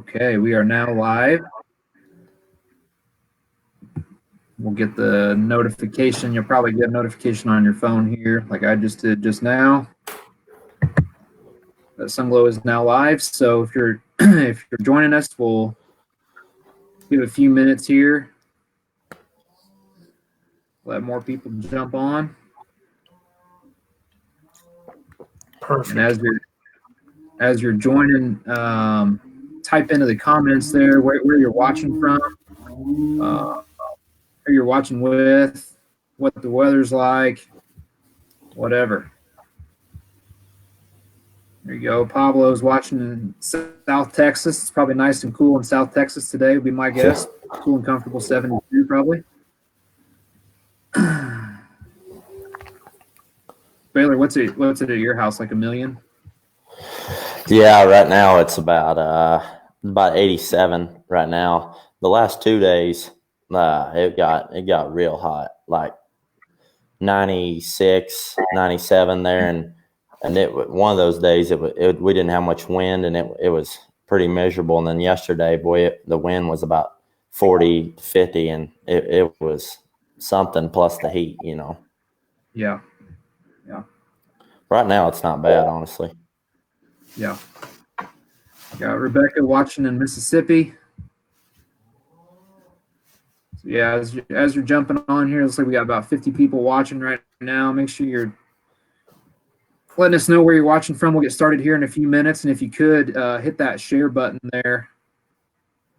Okay, we are now live. We'll get the notification. You'll probably get a notification on your phone here, like I just did just now. That Sunglo is now live. So if you're if you're joining us, we'll give a few minutes here. Let more people jump on. Perfect. And as you're joining, type into the comments there where you're watching from, who you're watching with, what the weather's like, whatever. There you go. Pablo's watching in South Texas. It's probably nice and cool in South Texas today, would be my guess. Cool and comfortable, 72 probably. Baylor, what's it at your house? Like 1 million? Yeah, right now it's about 87 right now. The last 2 days, it got real hot, like 96, 97 there, and one of those days we didn't have much wind, and it was pretty miserable. And then yesterday, boy, the wind was about 40, 50, and it was something plus the heat, you know. Yeah. Right now it's not bad, honestly. Yeah. Got Rebecca watching in Mississippi. So yeah, as you're jumping on here, looks like we got about 50 people watching right now. Make sure you're letting us know where you're watching from. We'll get started here in a few minutes. And if you could hit that share button there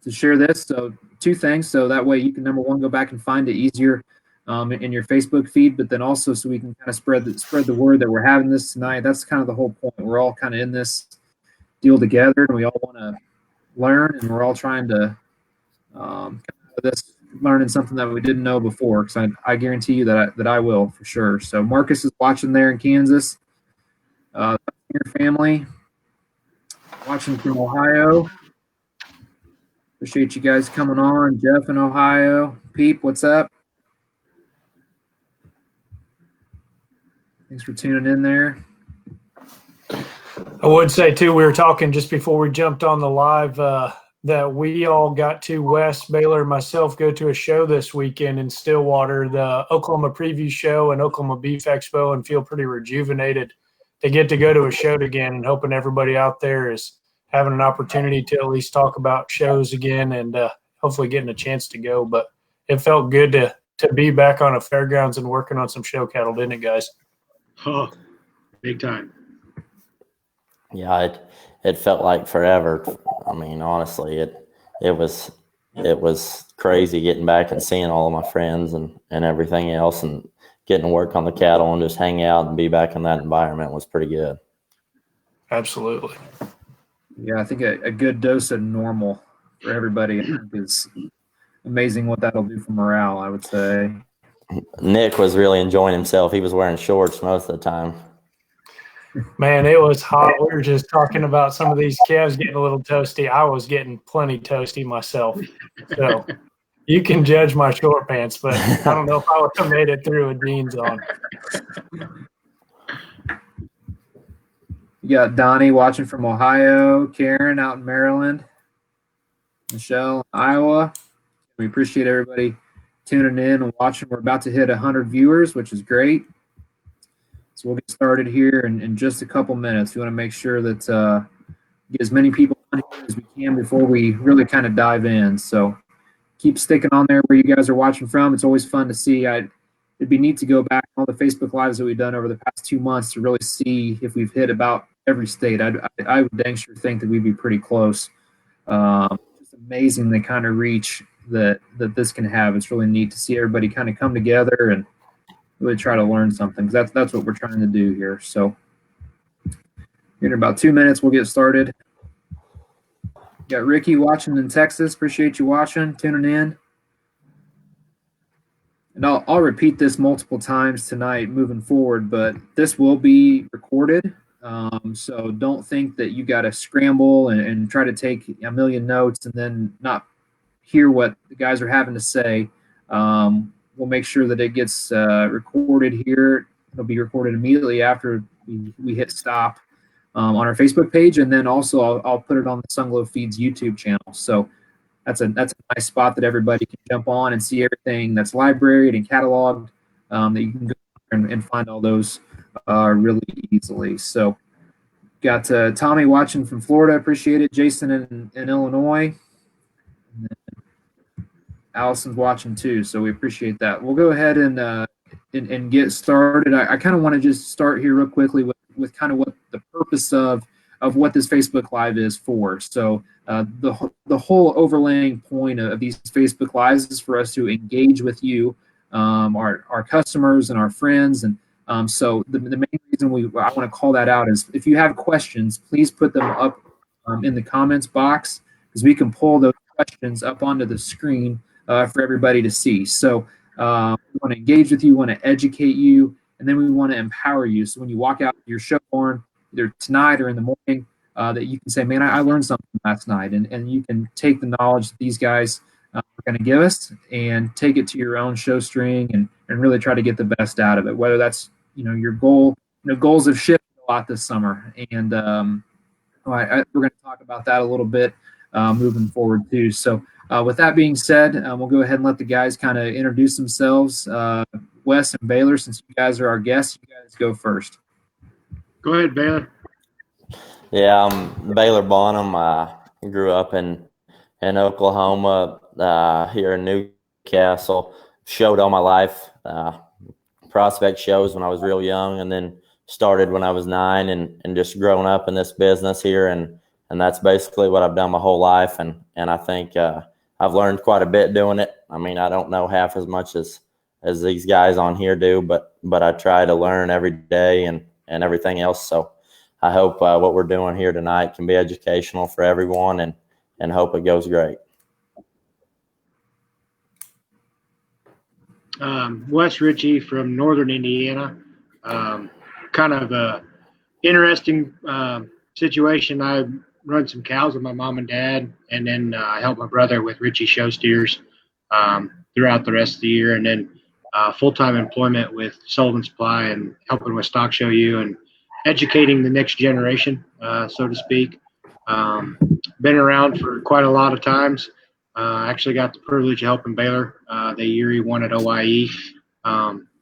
to share this. So 2 things. So that way you can, number one, go back and find it easier in your Facebook feed, but then also so we can kind of spread the word that we're having this tonight. That's kind of the whole point. We're all kind of in this deal together, and we all want to learn, and we're all trying to learning something that we didn't know before, because I guarantee you that I will for sure. So Marcus is watching there in Kansas. Your family watching from Ohio. Appreciate you guys coming on. Jeff in Ohio. Peep, what's up? Thanks for tuning in there. I would say, too, we were talking just before we jumped on the live that we all got to, Wes, Baylor, and myself, go to a show this weekend in Stillwater, the Oklahoma Preview Show and Oklahoma Beef Expo, and feel pretty rejuvenated to get to go to a show again, and hoping everybody out there is having an opportunity to at least talk about shows again, and hopefully getting a chance to go. But it felt good to be back on a fairgrounds and working on some show cattle, didn't it, guys? Oh, big time. Yeah, it felt like forever. I mean, honestly, it was crazy getting back and seeing all of my friends and everything else, and getting to work on the cattle and just hang out and be back in that environment was pretty good. Absolutely. Yeah, I think a good dose of normal for everybody is amazing what that'll do for morale, I would say. Nick was really enjoying himself. He was wearing shorts most of the time. Man, it was hot. We were just talking about some of these calves getting a little toasty. I was getting plenty toasty myself. So you can judge my short pants, but I don't know if I would have made it through with jeans on. You got Donnie watching from Ohio, Karen out in Maryland, Michelle in Iowa. We appreciate everybody tuning in and watching. We're about to hit 100 viewers, which is great. So we'll get started here in just a couple minutes. We want to make sure that get as many people on here as we can before we really kind of dive in. So keep sticking on there where you guys are watching from. It's always fun to see. It'd be neat to go back on all the Facebook Lives that we've done over the past 2 months to really see if we've hit about every state. I would dang sure think that we'd be pretty close. It's amazing the kind of reach that this can have. It's really neat to see everybody kind of come together and really try to learn something, because that's what we're trying to do here. So in about 2 minutes, we'll get started. Got Ricky watching in Texas. Appreciate you watching, tuning in. And I'll repeat this multiple times tonight moving forward, but this will be recorded. So don't think that you got to scramble and try to take a million notes and then not hear what the guys are having to say. We'll make sure that it gets recorded here. It'll be recorded immediately after we hit stop. on our Facebook page, and then also I'll put it on the Sunglo Feeds YouTube channel. So that's a nice spot that everybody can jump on and see everything that's libraried and cataloged, that you can go and find all those really easily. So got Tommy watching from Florida, appreciate it. Jason in Illinois. And then Allison's watching too, so we appreciate that. We'll go ahead and get started. I kind of want to just start here real quickly with kind of what the purpose of what this Facebook Live is for. So the whole overlaying point of these Facebook Lives is for us to engage with you, our customers and our friends. And so the main reason I want to call that out is if you have questions, please put them up in the comments box, because we can pull those questions up onto the screen for everybody to see. So we want to engage with you, want to educate you, and then we want to empower you. So when you walk out your show barn, either tonight or in the morning, that you can say, man, I learned something last night. And you can take the knowledge that these guys are going to give us and take it to your own show string and really try to get the best out of it, whether that's, your goal. Goals have shifted a lot this summer. And we're going to talk about that a little bit moving forward too. So with that being said, we'll go ahead and let the guys kind of introduce themselves. Wes and Baylor, since you guys are our guests, you guys go first. Go ahead, Baylor. Yeah, I'm Baylor Bonham. I grew up in Oklahoma, here in Newcastle. Showed all my life, prospect shows when I was real young, and then started when I was 9 and just grown up in this business here. And that's basically what I've done my whole life. And I think I've learned quite a bit doing it. I mean, I don't know half as much as these guys on here do, but I try to learn every day and everything else. So I hope what we're doing here tonight can be educational for everyone, and hope it goes great. Wess Richey from Northern Indiana. Kind of a interesting situation. I run some cows with my mom and dad, and then I help my brother with Richey Show Steers throughout the rest of the year, and then full-time employment with Sullivan Supply and helping with Stock Show U and educating the next generation, so to speak. Been around for quite a lot of times. Actually got the privilege of helping Baylor the year he won at OIE,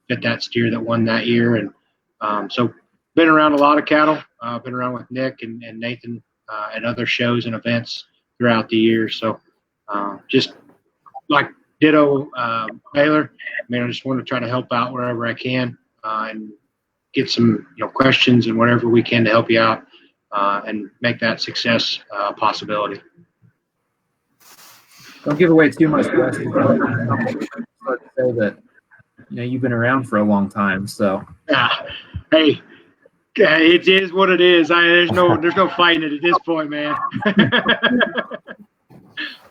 fit that steer that won that year. And so been around a lot of cattle, been around with Nick and Nathan at other shows and events throughout the year. So just like ditto Baylor, I just want to try to help out wherever I can and get some questions and whatever we can to help you out and make that success a possibility. Don't give away too much, Wes. Hard to say that you've been around for a long time. So hey, it is what it is. There's no fighting it at this point, man.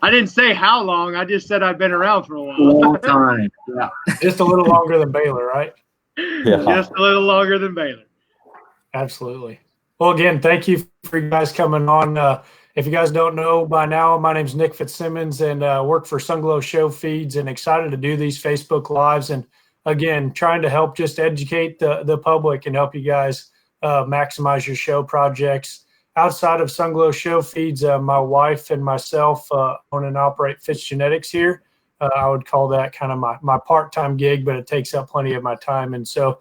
I didn't say how long. I just said I've been around for a while. A long time. Yeah. Just a little longer than Baylor, right? Yeah. Just a little longer than Baylor. Absolutely. Well, again, thank you for you guys coming on. If you guys don't know by now, my name's Nick Fitzsimmons and work for Sunglo Show Feeds, and excited to do these Facebook Lives. And again, trying to help just educate the public and help you guys maximize your show projects. Outside of Sunglo Show Feeds, my wife and myself own and operate Fitz Genetics here. I would call that kind of my part-time gig, but it takes up plenty of my time. And so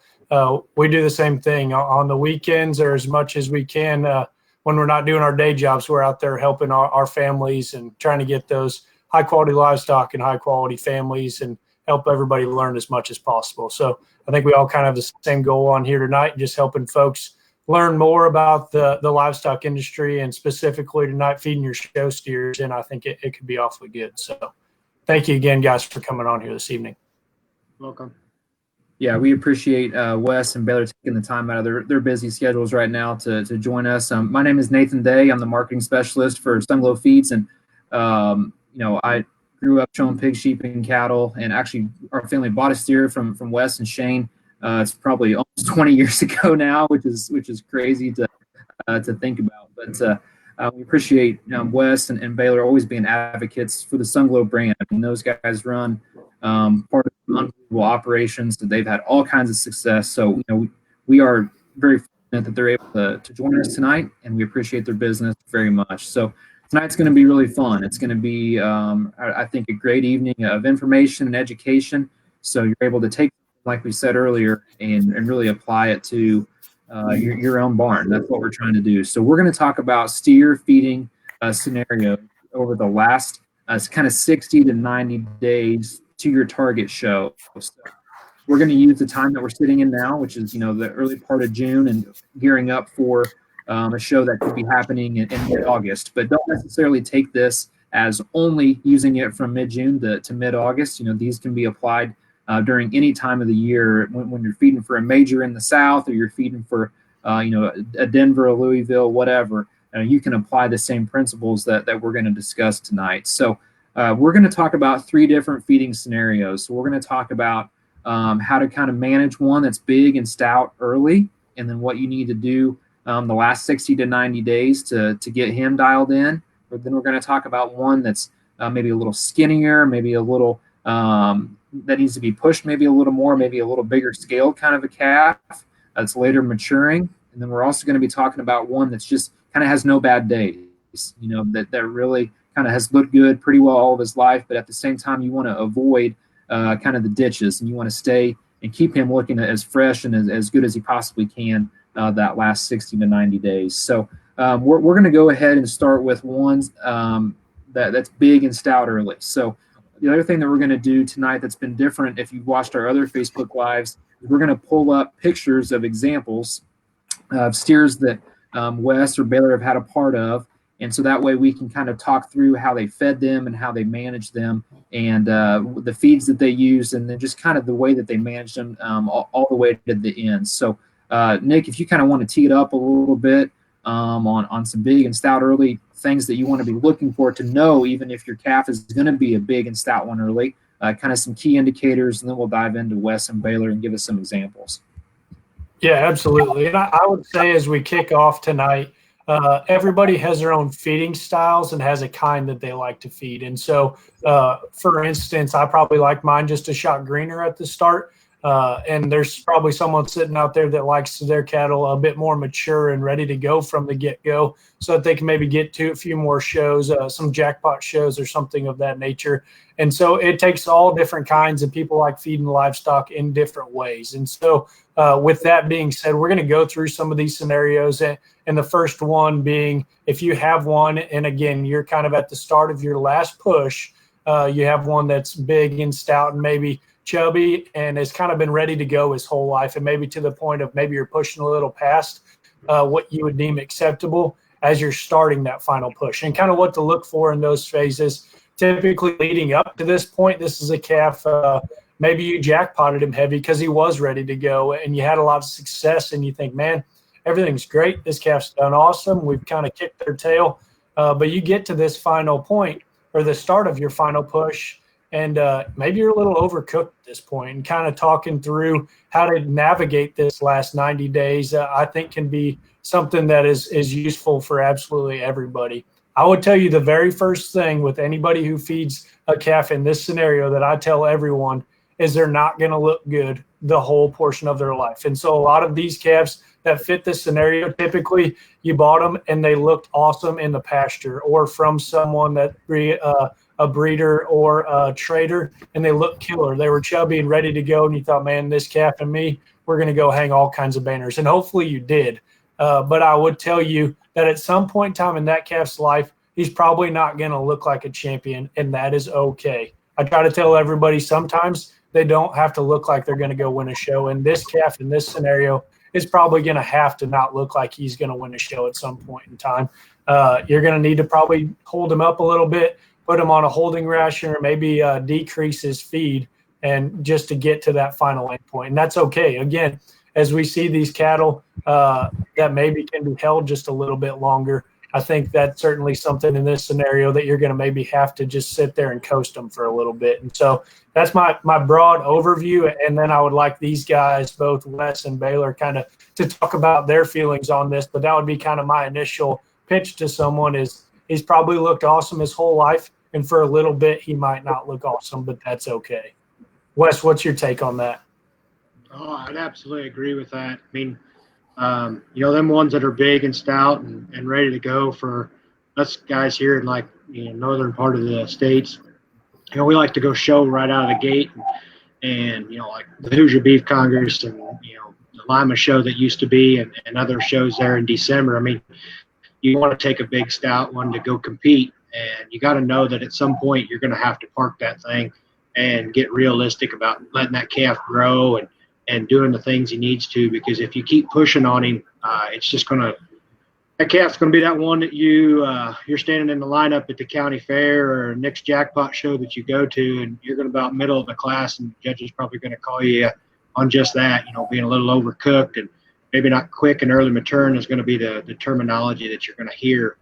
we do the same thing on the weekends, or as much as we can when we're not doing our day jobs. We're out there helping our families and trying to get those high-quality livestock and high-quality families and help everybody learn as much as possible. So I think we all kind of have the same goal on here tonight, just helping folks learn more about the livestock industry, and specifically tonight feeding your show steers. And I think it could be awfully good. So thank you again, guys, for coming on here this evening. Welcome. Yeah, we appreciate Wes and Baylor taking the time out of their busy schedules right now to join us. My name is Nathan Day. I'm the marketing specialist for Sunglo Feeds, and I grew up showing pig, sheep, and cattle. And actually, our family bought a steer from Wes and Shane. It's probably almost 20 years ago now, which is crazy to think about. But we appreciate Wes and Baylor always being advocates for the Sunglo brand. I mean, those guys run part of unbelievable operations that they've had all kinds of success. So we are very that they're able to join us tonight, and we appreciate their business very much. So tonight's going to be really fun. It's going to be, I think, a great evening of information and education. So you're able to take, like we said earlier, and really apply it to your own barn. That's what we're trying to do. So we're going to talk about steer feeding scenario over the last kind of 60 to 90 days to your target show. So we're going to use the time that we're sitting in now, which is, the early part of June, and gearing up for a show that could be happening in mid-August. But don't necessarily take this as only using it from mid-June to mid-August. These can be applied during any time of the year when you're feeding for a major in the South, or you're feeding for, a Denver, a Louisville, whatever. You can apply the same principles that we're going to discuss tonight. So we're going to talk about 3 different feeding scenarios. So we're going to talk about how to kind of manage one that's big and stout early, and then what you need to do the last 60 to 90 days to get him dialed in. But then we're going to talk about one that's maybe a little skinnier, maybe a little that needs to be pushed, maybe a little more, maybe a little bigger scale kind of a calf that's later maturing. And then we're also going to be talking about one that's just kind of has no bad days, that really kind of has looked good pretty well all of his life, but at the same time you want to avoid kind of the ditches, and you want to stay and keep him looking as fresh and as good as he possibly can that last 60 to 90 days. So we're going to go ahead and start with ones that's big and stout early. So the other thing that we're going to do tonight that's been different, if you've watched our other Facebook Lives, is we're going to pull up pictures of examples of steers that Wess or Baylor have had a part of. And so that way we can kind of talk through how they fed them and how they managed them, and the feeds that they used, and then just kind of the way that they managed them all the way to the end. So, Nick, if you kind of want to tee it up a little bit on some big and stout early things that you want to be looking for to know, even if your calf is going to be a big and stout one early, kind of some key indicators, and then we'll dive into Wess and Baylor and give us some examples. Yeah, absolutely. And I would say as we kick off tonight, everybody has their own feeding styles and has a kind that they like to feed. And so, for instance, I probably like mine just a shot greener at the start. And there's probably someone sitting out there that likes their cattle a bit more mature and ready to go from the get-go, so that they can maybe get to a few more shows, some jackpot shows or something of that nature. And so it takes all different kinds, and people like feeding livestock in different ways. And so with that being said, we're going to go through some of these scenarios. And the first one being, if you have one, and again, you're kind of at the start of your last push, you have one that's big and stout and maybe chubby and has kind of been ready to go his whole life, and maybe to the point of maybe you're pushing a little past what you would deem acceptable as you're starting that final push, and kind of what to look for in those phases. Typically leading up to this point, this is a calf, maybe you jackpotted him heavy because he was ready to go and you had a lot of success, and you think, man, everything's great. This calf's done awesome. We've kind of kicked their tail. But you get to this final point, or the start of your final push, and maybe you're a little overcooked at this point, and kind of talking through how to navigate this last 90 days, I think can be something that is useful for absolutely everybody. I would tell you the very first thing with anybody who feeds a calf in this scenario that I tell everyone is they're not going to look good the whole portion of their life. And so a lot of these calves that fit this scenario, typically you bought them and they looked awesome in the pasture or from someone that a breeder or a trader, and they looked killer. They were chubby and ready to go, and you thought, man, this calf and me, we're going to go hang all kinds of banners. And hopefully you did. But I would tell you that at some point in time in that calf's life, he's probably not going to look like a champion, and that is okay. I try to tell everybody sometimes they don't have to look like they're going to go win a show. And this calf in this scenario is probably going to have to not look like he's going to win a show at some point in time. You're going to need to probably hold him up a little bit, put him on a holding ration, or maybe decrease his feed, and just to get to that final end point. And that's okay. Again, as we see these cattle that maybe can be held just a little bit longer, I think that's certainly something in this scenario that you're going to maybe have to just sit there and coast them for a little bit. And so that's my broad overview. And then I would like these guys, both Wess and Baylor, kind of to talk about their feelings on this. But that would be kind of my initial pitch to someone is he's probably looked awesome his whole life. And for a little bit, he might not look awesome, but that's okay. Wess, what's your take on that? Oh, I'd absolutely agree with that. I mean, Them ones that are big and stout and ready to go for us guys here in like northern part of the states. We like to go show right out of the gate, and like the Hoosier Beef Congress and the Lima show that used to be, and other shows there in December. I mean, you want to take a big stout one to go compete, and you got to know that at some point you're going to have to park that thing and get realistic about letting that calf grow and doing the things he needs to, because if you keep pushing on him, it's just going to – that calf's going to be that one that you're standing in the lineup at the county fair or next jackpot show that you go to, and you're going to be about middle of the class, and the judge is probably going to call you on just that, being a little overcooked and maybe not quick and early mature is going to be the terminology that you're going to hear.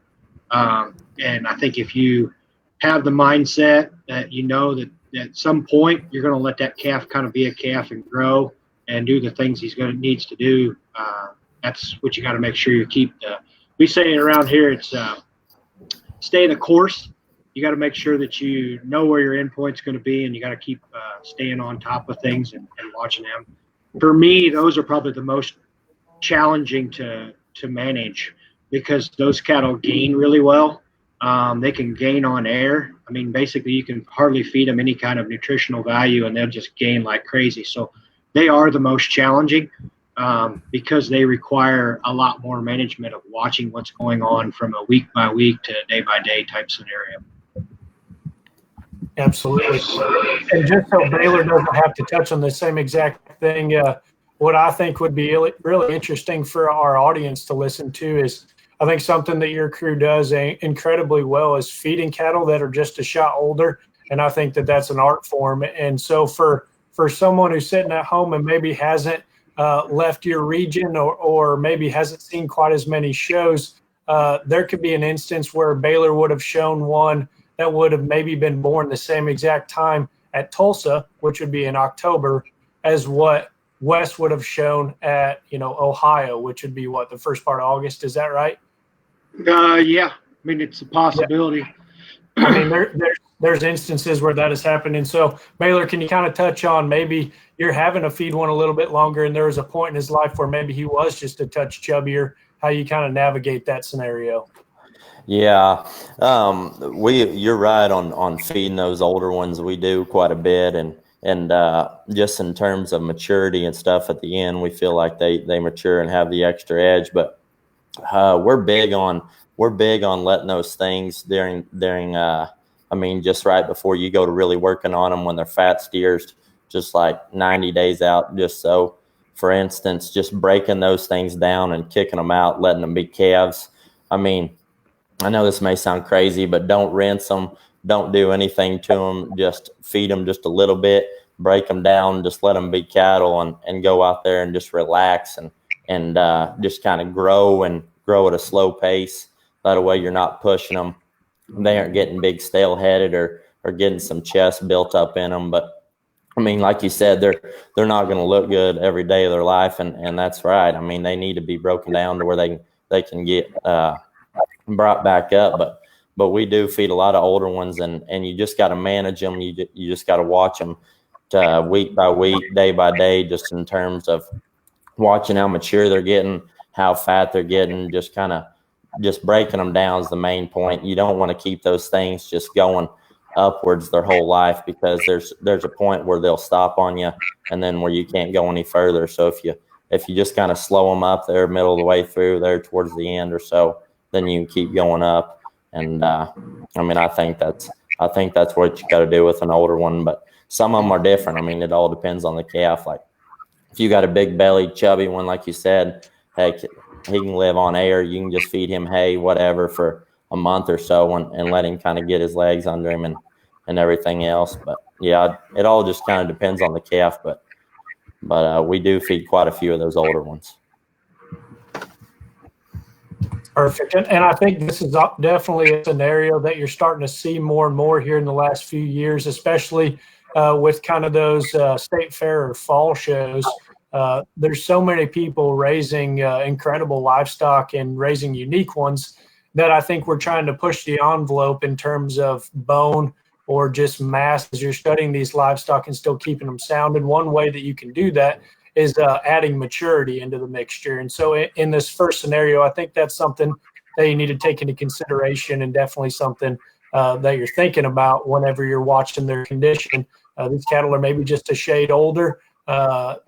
And I think if you have the mindset that that at some point you're going to let that calf kind of be a calf and grow and do the things needs to do, that's what you got to make sure you keep. We say it around here, it's stay the course. You got to make sure that you know where your endpoint's going to be, and you got to keep staying on top of things and watching them. For me, those are probably the most challenging to manage, because those cattle gain really well. They can gain on air. I mean, basically you can hardly feed them any kind of nutritional value and they'll just gain like crazy. So they are the most challenging because they require a lot more management of watching what's going on from a week by week to day by day type scenario. Absolutely. And just so Baylor doesn't have to touch on the same exact thing, what I think would be really interesting for our audience to listen to is, I think something that your crew does incredibly well is feeding cattle that are just a shot older. And I think that that's an art form. And so for someone who's sitting at home and maybe hasn't left your region or maybe hasn't seen quite as many shows, there could be an instance where Baylor would have shown one that would have maybe been born the same exact time at Tulsa, which would be in October, as what Wess would have shown at, Ohio, which would be the first part of August. Is that right? Yeah. I mean, it's a possibility. Yeah. I mean, there's instances where that has happened. And so, Baylor, can you kind of touch on maybe you're having to feed one a little bit longer and there was a point in his life where maybe he was just a touch chubbier, how you kind of navigate that scenario? Yeah, you're right on feeding those older ones. We do quite a bit, and just in terms of maturity and stuff at the end, we feel like they mature and have the extra edge. But we're big on letting those things during just right before you go to really working on them when they're fat steers, just like 90 days out. Just so, for instance, just breaking those things down and kicking them out, letting them be calves. I mean, I know this may sound crazy, but don't rinse them. Don't do anything to them. Just feed them just a little bit, break them down, just let them be cattle and go out there and just relax and just kind of grow at a slow pace. That way you're not pushing them. They aren't getting big stale headed or getting some chest built up in them. But I mean, like you said, they're not going to look good every day of their life. And that's right. I mean, they need to be broken down to where they can get brought back up, but we do feed a lot of older ones, and you just got to manage them. You just got to watch them week by week, day by day, just in terms of watching how mature they're getting, how fat they're getting, just breaking them down is the main point. You don't want to keep those things just going upwards their whole life, because there's a point where they'll stop on you, and then where you can't go any further. So if you just kind of slow them up there middle of the way through there towards the end or so, then you can keep going up. And I think that's what you got to do with an older one. But some of them are different. I mean, it all depends on the calf. Like if you got a big bellied, chubby one, like you said, heck, he can live on air. You can just feed him hay, whatever, for a month or so and let him kind of get his legs under him and everything else. But yeah, it all just kind of depends on the calf. But we do feed quite a few of those older ones. Perfect. And I think this is definitely a scenario that you're starting to see more and more here in the last few years, especially with kind of those state fair or fall shows. There's so many people raising incredible livestock and raising unique ones that I think we're trying to push the envelope in terms of bone or just mass as you're studying these livestock and still keeping them sound. And one way that you can do that is adding maturity into the mixture. And so in this first scenario, I think that's something that you need to take into consideration, and definitely something that you're thinking about whenever you're watching their condition. These cattle are maybe just a shade older,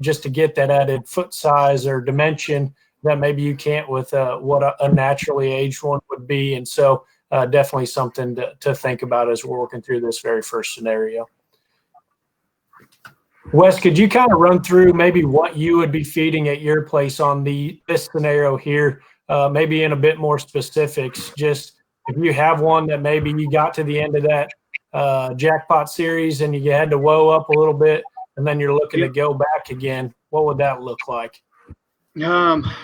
just to get that added foot size or dimension that maybe you can't with what a naturally aged one would be. And so definitely something to think about as we're working through this very first scenario. Wes, could you kind of run through maybe what you would be feeding at your place on this scenario here, maybe in a bit more specifics? Just if you have one that maybe you got to the end of that jackpot series and you had to whoa up a little bit and then you're looking to go back again, what would that look like?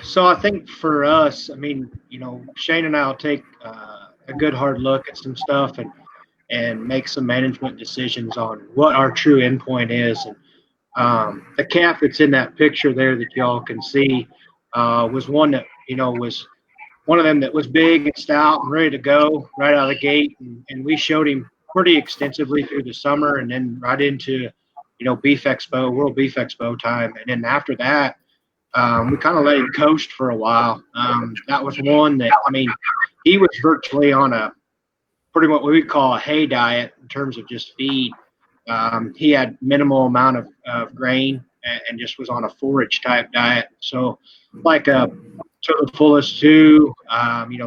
So I think for us, I mean, Shane and I will take a good hard look at some stuff and make some management decisions on what our true endpoint is. And the calf that's in that picture there that y'all can see was one that, was one of them that was big and stout and ready to go right out of the gate. And we showed him pretty extensively through the summer and then right into, Beef Expo, World Beef Expo time. And then after that, we kind of let him coast for a while. That was one that, he was virtually on a pretty much what we call a hay diet in terms of just feed. He had minimal amount of grain and just was on a forage type diet. So like to the fullest two,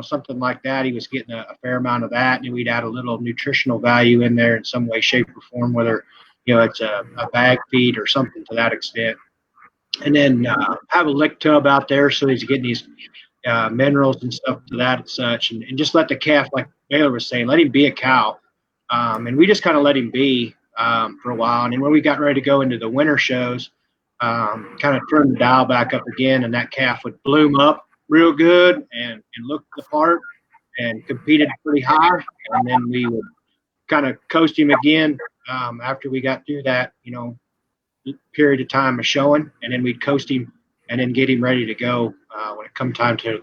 something like that. He was getting a fair amount of that, and we'd add a little nutritional value in there in some way, shape, or form, whether it's a bag feed or something to that extent. And then have a lick tub out there so he's getting these minerals and stuff to that and such, and just let the calf, like Baylor was saying, let him be a cow. And we just kind of let him be for a while. And then when we got ready to go into the winter shows, kind of turned the dial back up again, and that calf would bloom up real good and look the part and competed pretty high. And then we would kind of coast him again after we got through that, period of time of showing, and then we'd coast him and then get him ready to go when it come time to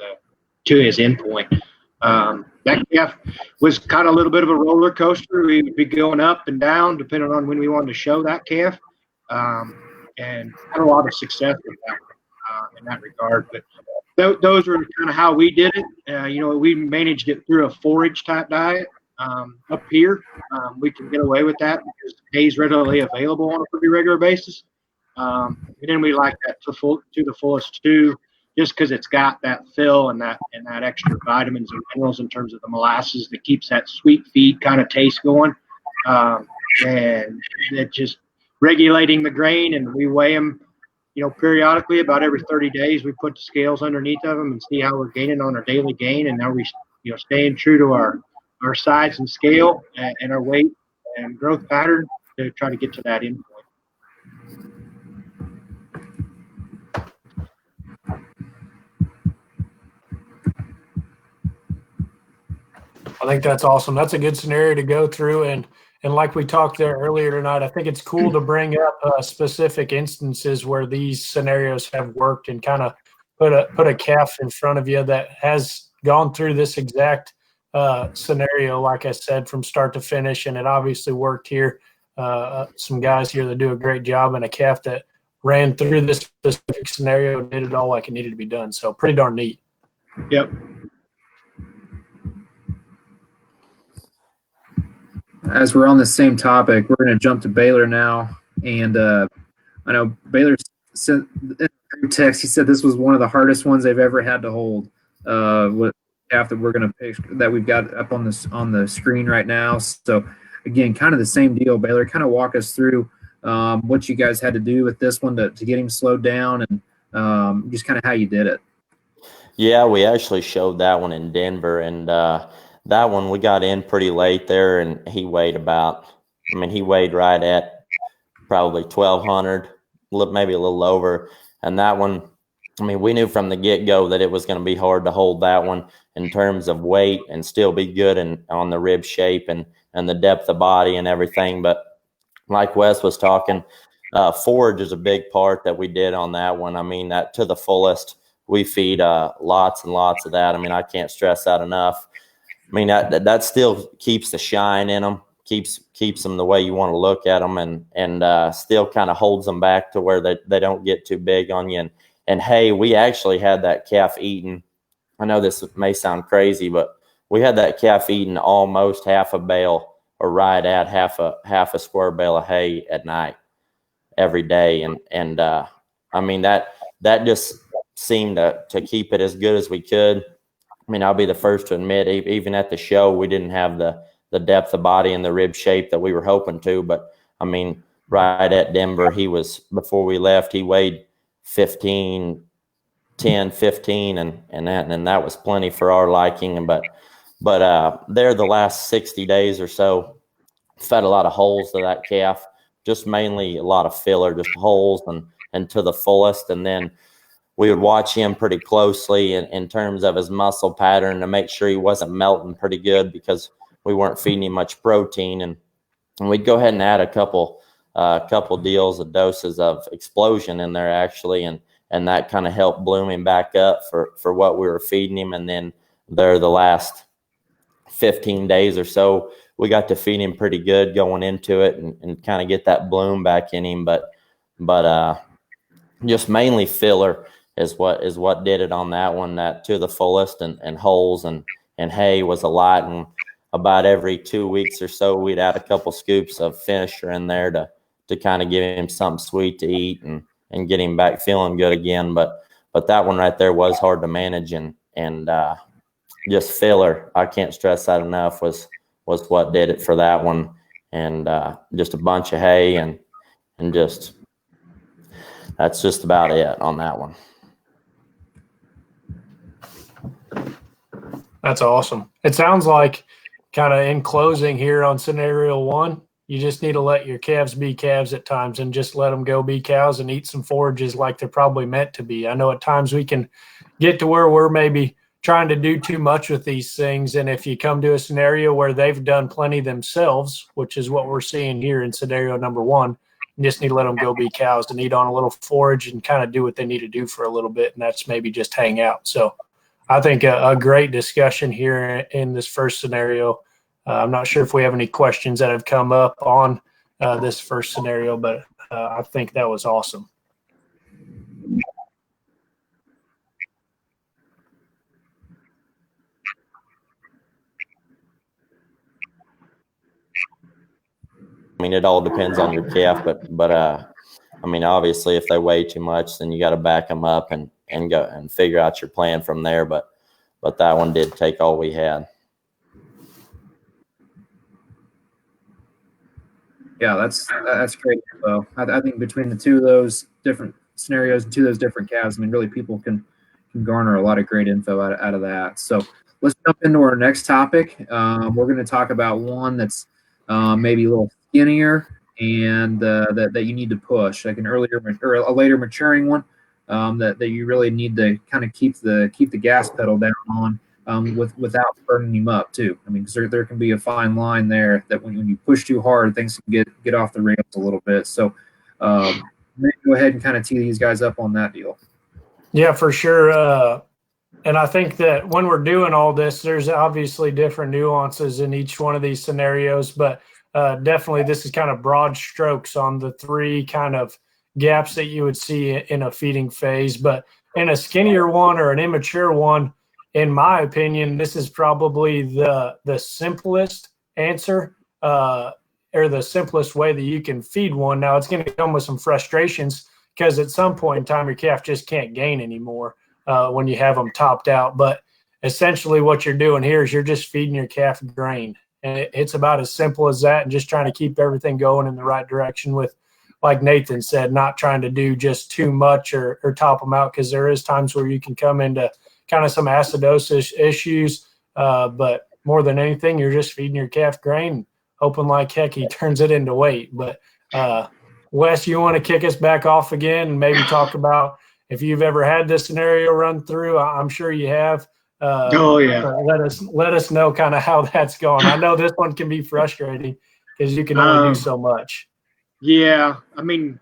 his endpoint. That calf was kind of a little bit of a roller coaster. We would be going up and down depending on when we wanted to show that calf, and had a lot of success with that in that regard. But those were kind of how we did it. We managed it through a forage type diet. Up here, we can get away with that because hay is readily available on a pretty regular basis. And then we like that to the fullest too, just because it's got that fill and that extra vitamins and minerals in terms of the molasses that keeps that sweet feed kind of taste going. And it just regulating the grain, and we weigh them, periodically about every 30 days. We put the scales underneath of them and see how we're gaining on our daily gain, and now we, staying true to our size and scale and our weight and growth pattern to try to get to that endpoint. I think that's awesome. That's a good scenario to go through. And like we talked there earlier tonight, I think it's cool to bring up specific instances where these scenarios have worked and kind of put a calf in front of you that has gone through this exact scenario, like I said, from start to finish. And it obviously worked here. Some guys here that do a great job, and a calf that ran through this specific scenario and did it all like it needed to be done. So pretty darn neat. Yep. As we're on the same topic, we're going to jump to Baylor now. And I know Baylor sent in the text, he said this was one of the hardest ones they've ever had to hold. With calf that we're going to pick, that we've got up on the screen right now. So again, kind of the same deal. Baylor, kind of walk us through what you guys had to do with this one to get him slowed down, and just kind of how you did it. Yeah, we actually showed that one in Denver, and that one we got in pretty late there, and he weighed right at probably 1,200, maybe a little over. And that one, we knew from the get-go that it was going to be hard to hold that one in terms of weight and still be good on the rib shape and the depth of body and everything. But like Wes was talking, forage is a big part that we did on that one. That to the fullest, we feed lots and lots of that. I can't stress that enough. That still keeps the shine in them keeps them the way you want to look at them, and still kind of holds them back to where they don't get too big on you. And hey, we actually had that calf eating. I know this may sound crazy, but we had that calf eating almost half a bale, or right at half a square bale of hay at night every day. And I mean, that just seemed to keep it as good as we could. I mean, I'll be the first to admit, even at the show, we didn't have the depth of body and the rib shape that we were hoping to. But I mean, right at Denver, before we left, he weighed 10, 15, and that was plenty for our liking. But there, the last 60 days or so, fed a lot of holes to that calf, just mainly a lot of filler, just holes and to the fullest. And then we would watch him pretty closely in terms of his muscle pattern to make sure he wasn't melting pretty good, because we weren't feeding him much protein. And we'd go ahead and add a couple deals of doses of explosion in there actually, and that kind of helped bloom him back up for what we were feeding him. And then the last 15 days or so, we got to feed him pretty good going into it and kind of get that bloom back in him. But just mainly filler is what did it on that one, that to the fullest, and holes and hay was a lot. And about every 2 weeks or so, we'd add a couple scoops of finisher in there to kind of give him something sweet to eat and get him back feeling good again. But that one right there was hard to manage, and just filler, I can't stress that enough, was what did it for that one. And just a bunch of hay and just, that's just about it on that one. That's awesome. It sounds like, kind of in closing here on scenario one, you just need to let your calves be calves at times and just let them go be cows and eat some forages like they're probably meant to be. I know at times we can get to where we're maybe trying to do too much with these things. And if you come to a scenario where they've done plenty themselves, which is what we're seeing here in scenario number one, you just need to let them go be cows and eat on a little forage and kind of do what they need to do for a little bit. And that's maybe just hang out. So I think a great discussion here in this first scenario. I'm not sure if we have any questions that have come up on this first scenario, but I think that was awesome. I mean, it all depends on your calf, but I mean, obviously, if they weigh too much, then you got to back them up and go and figure out your plan from there. But that one did take all we had. Yeah, that's great. So I think between the two of those different scenarios and two of those different calves, I mean, really people can garner a lot of great info out of that. So let's jump into our next topic. We're going to talk about one that's maybe a little skinnier and that you need to push, like an earlier or a later maturing one that you really need to kind of keep the gas pedal down on. Without burning him up too. I mean, because there can be a fine line there that when you push too hard, things can get off the rails a little bit. So maybe go ahead and kind of tee these guys up on that deal. Yeah, for sure. And I think that when we're doing all this, there's obviously different nuances in each one of these scenarios, but definitely this is kind of broad strokes on the three kind of gaps that you would see in a feeding phase. But in a skinnier one or an immature one, in my opinion, this is probably the simplest answer or the simplest way that you can feed one. Now, it's going to come with some frustrations because at some point in time, your calf just can't gain anymore when you have them topped out. But essentially what you're doing here is you're just feeding your calf grain. And it's about as simple as that, and just trying to keep everything going in the right direction with, like Nathan said, not trying to do just too much or top them out, because there is times where you can come into kind of some acidosis issues, but more than anything, you're just feeding your calf grain, hoping like heck he turns it into weight. But Wes, you want to kick us back off again and maybe talk about if you've ever had this scenario run through? I'm sure you have. Oh yeah. Let us know kind of how that's going. I know this one can be frustrating because you can only do so much. Yeah, I mean,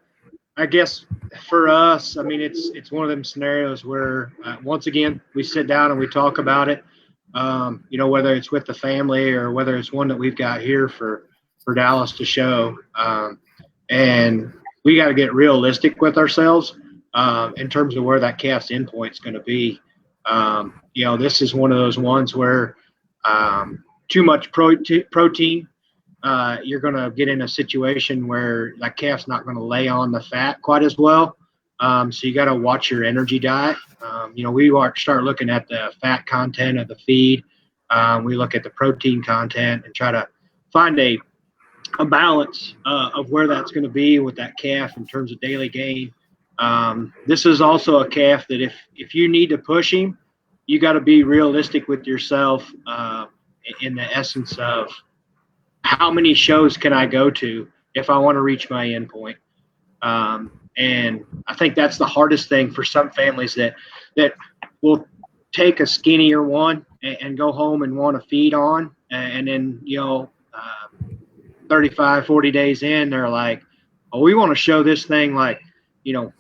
I guess for us, I mean, it's one of them scenarios where once again we sit down and we talk about it. Whether it's with the family or whether it's one that we've got here for Dallas to show. And we got to get realistic with ourselves in terms of where that calf's endpoint is going to be. This is one of those ones where too much protein, you're going to get in a situation where that calf's not going to lay on the fat quite as well. So you got to watch your energy diet. We start looking at the fat content of the feed. We look at the protein content and try to find a balance of where that's going to be with that calf in terms of daily gain. This is also a calf that if you need to push him, you got to be realistic with yourself in the essence of how many shows can I go to if I want to reach my endpoint. And I think that's the hardest thing for some families that will take a skinnier one and go home and want to feed on. And then, 35, 40 days in, they're like, oh, we want to show this thing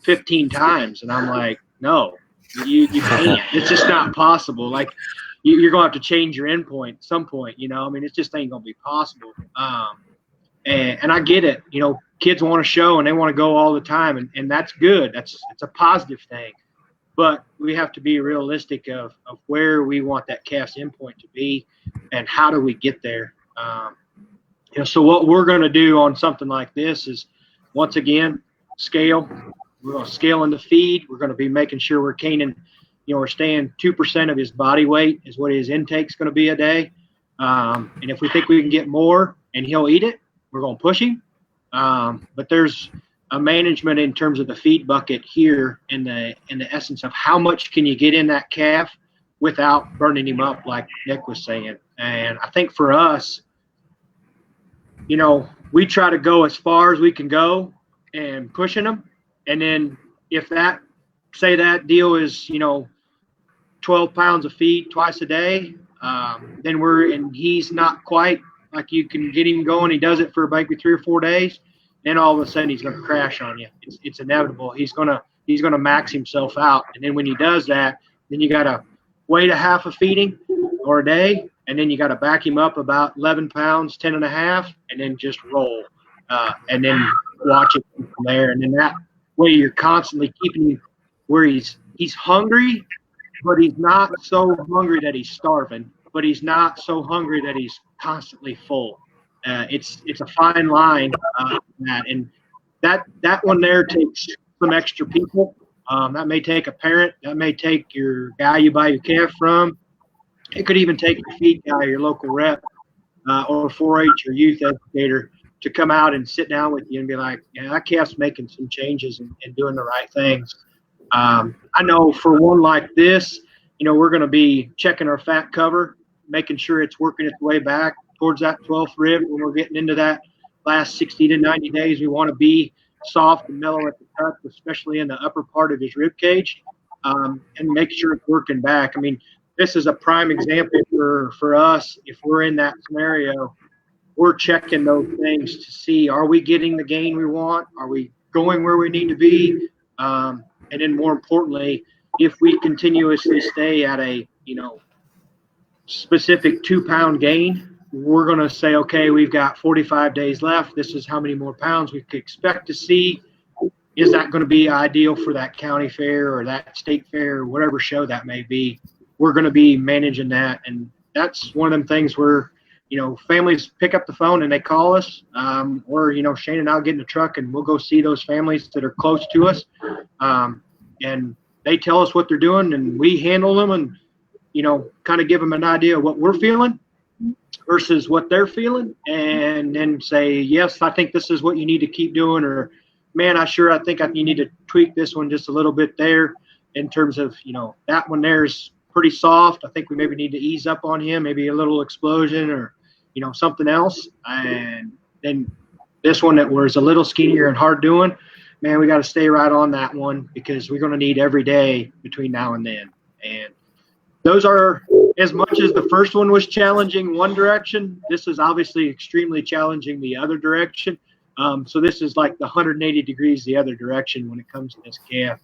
15 times. And I'm like, no, you can't. It's just not possible. Like, you're going to have to change your endpoint at some point, it just ain't going to be possible. And I get it. Kids want to show and they want to go all the time. And that's good. It's a positive thing. But we have to be realistic of where we want that calf's endpoint to be and how do we get there. So what we're going to do on something like this is, once again, scale. We're going to scale in the feed. We're going to be making sure we're caning, we're staying 2% of his body weight is what his intake's going to be a day. And if we think we can get more and he'll eat it, we're going to push him. But there's a management in terms of the feed bucket here in the essence of how much can you get in that calf without burning him up, like Nick was saying. And I think for us, we try to go as far as we can go and pushing them. And then if that deal is, 12 pounds of feed twice a day, then he's not quite like you can get him going. He does it for maybe 3 or 4 days. Then all of a sudden he's going to crash on you. It's inevitable. He's going to max himself out. And then when he does that, then you got to wait a half a feeding or a day. And then you got to back him up about 11 pounds, 10 and a half, and then just roll. And then watch it from there. And then that way you're constantly keeping him where he's hungry, but he's not so hungry that he's starving, but he's not so hungry that he's constantly full. It's a fine line and that one there takes some extra people. That may take a parent. That may take your guy you buy your calf from. It could even take your feed guy, your local rep, or 4-H or youth educator to come out and sit down with you and be like, yeah, that calf's making some changes and doing the right things. I know for one like this, we're going to be checking our fat cover, making sure it's working its way back towards that 12th rib. When we're getting into that last 60 to 90 days, we want to be soft and mellow at the cut, especially in the upper part of his rib cage, and make sure it's working back. I mean, this is a prime example for us. If we're in that scenario, we're checking those things to see, are we getting the gain we want? Are we going where we need to be? And then more importantly, if we continuously stay at a, specific 2-pound gain, we're going to say, okay, we've got 45 days left. This is how many more pounds we could expect to see. Is that going to be ideal for that county fair or that state fair or whatever show that may be? We're going to be managing that. And that's one of them things where, families pick up the phone and they call us, or, Shane and I'll get in the truck and we'll go see those families that are close to us. And they tell us what they're doing and we handle them and, kind of give them an idea of what we're feeling versus what they're feeling, and then say, yes, I think this is what you need to keep doing, or man, I think you need to tweak this one just a little bit there in terms of, that one there's pretty soft. I think we maybe need to ease up on him, maybe a little explosion or, something else. And then this one that was a little skinnier and hard doing, man, we got to stay right on that one because we're going to need every day between now and then. And those are, as much as the first one was challenging one direction, this is obviously extremely challenging the other direction. So this is like the 180 degrees the other direction when it comes to this calf.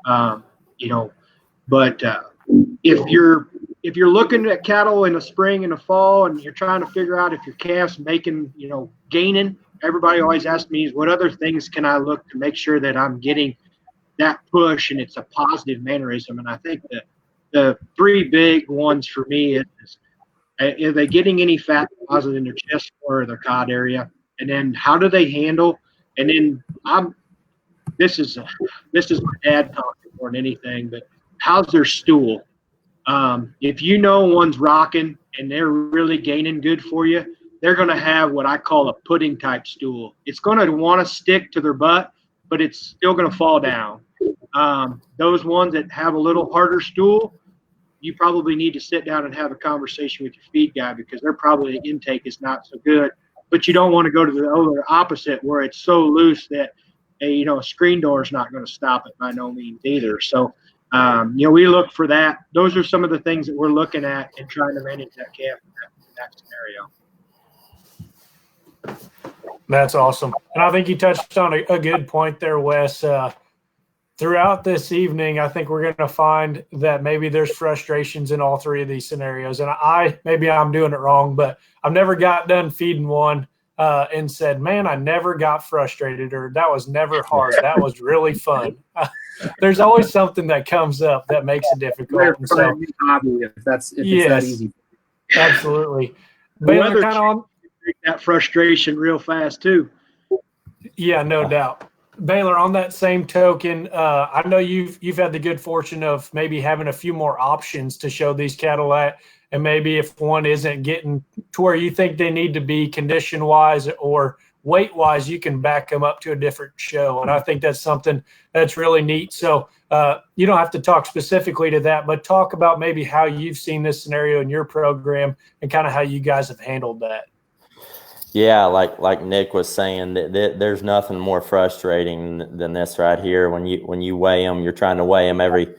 But if if you're looking at cattle in the spring and the fall and you're trying to figure out if your calf's making, gaining, everybody always asks me, what other things can I look to make sure that I'm getting that push and it's a positive mannerism? And I think that the three big ones for me is are they getting any fat deposit in their chest or their cod area? And then how do they handle? And then this is my dad talking more than anything, but how's their stool? If one's rocking and they're really gaining good for you, they're going to have what I call a pudding type stool. It's going to want to stick to their butt, but it's still going to fall down. Those ones that have a little harder stool, you probably need to sit down and have a conversation with your feed guy because their probably intake is not so good. But you don't want to go to the other opposite where it's so loose that a screen door is not going to stop it by no means either. So we look for that. Those are some of the things that we're looking at and trying to manage that calf in that scenario. That's awesome. And I think you touched on a good point there, Wes. Throughout this evening, I think we're going to find that maybe there's frustrations in all three of these scenarios. And maybe I'm doing it wrong, but I've never got done feeding one and said, man, I never got frustrated, or that was never hard. That was really fun. There's always something that comes up that makes it difficult. And so, if it's that easy. Absolutely. Baylor kind of on that frustration real fast too. Yeah, no doubt. Baylor, on that same token, I know you've had the good fortune of maybe having a few more options to show these cattle at, and maybe if one isn't getting to where you think they need to be condition-wise or weight-wise, you can back them up to a different show. And I think that's something that's really neat. So you don't have to talk specifically to that, but talk about maybe how you've seen this scenario in your program and kind of how you guys have handled that. Yeah, like Nick was saying, there's nothing more frustrating than this right here. When you weigh them, you're trying to weigh them every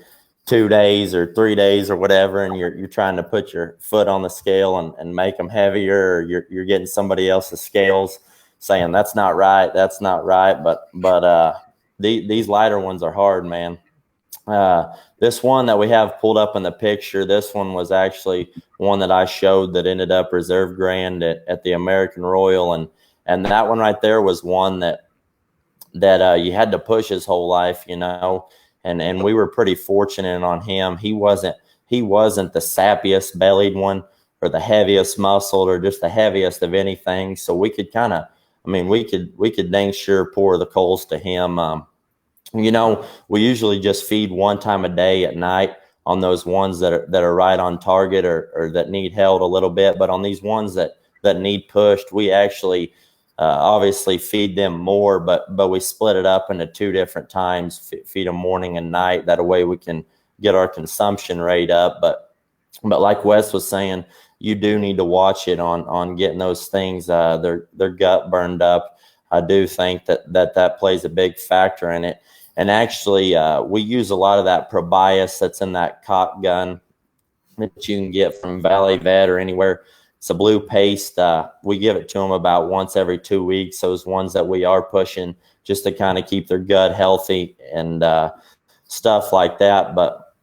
2 days or 3 days or whatever, and you're trying to put your foot on the scale and make them heavier, or you're getting somebody else's scales saying that's not right. But these lighter ones are hard, man. This one that we have pulled up in the picture, this one was actually one that I showed that ended up reserve grand at the American Royal, and that one right there was one that you had to push his whole life, and we were pretty fortunate on him. He wasn't the sappiest bellied one or the heaviest muscled or just the heaviest of anything, so we could we could dang sure pour the coals to him. We usually just feed one time a day at night on those ones that are right on target or that need held a little bit. But on these ones that need pushed, we actually obviously feed them more, but we split it up into 2 different times, feed them morning and night. That way we can get our consumption rate up. But like Wes was saying, you do need to watch it on getting those things, their gut burned up. I do think that plays a big factor in it. And actually, we use a lot of that probias that's in that cock gun that you can get from Valley Vet or anywhere. It's a blue paste. We give it to them about once every 2 weeks. Those ones that we are pushing just to kind of keep their gut healthy and stuff like that. But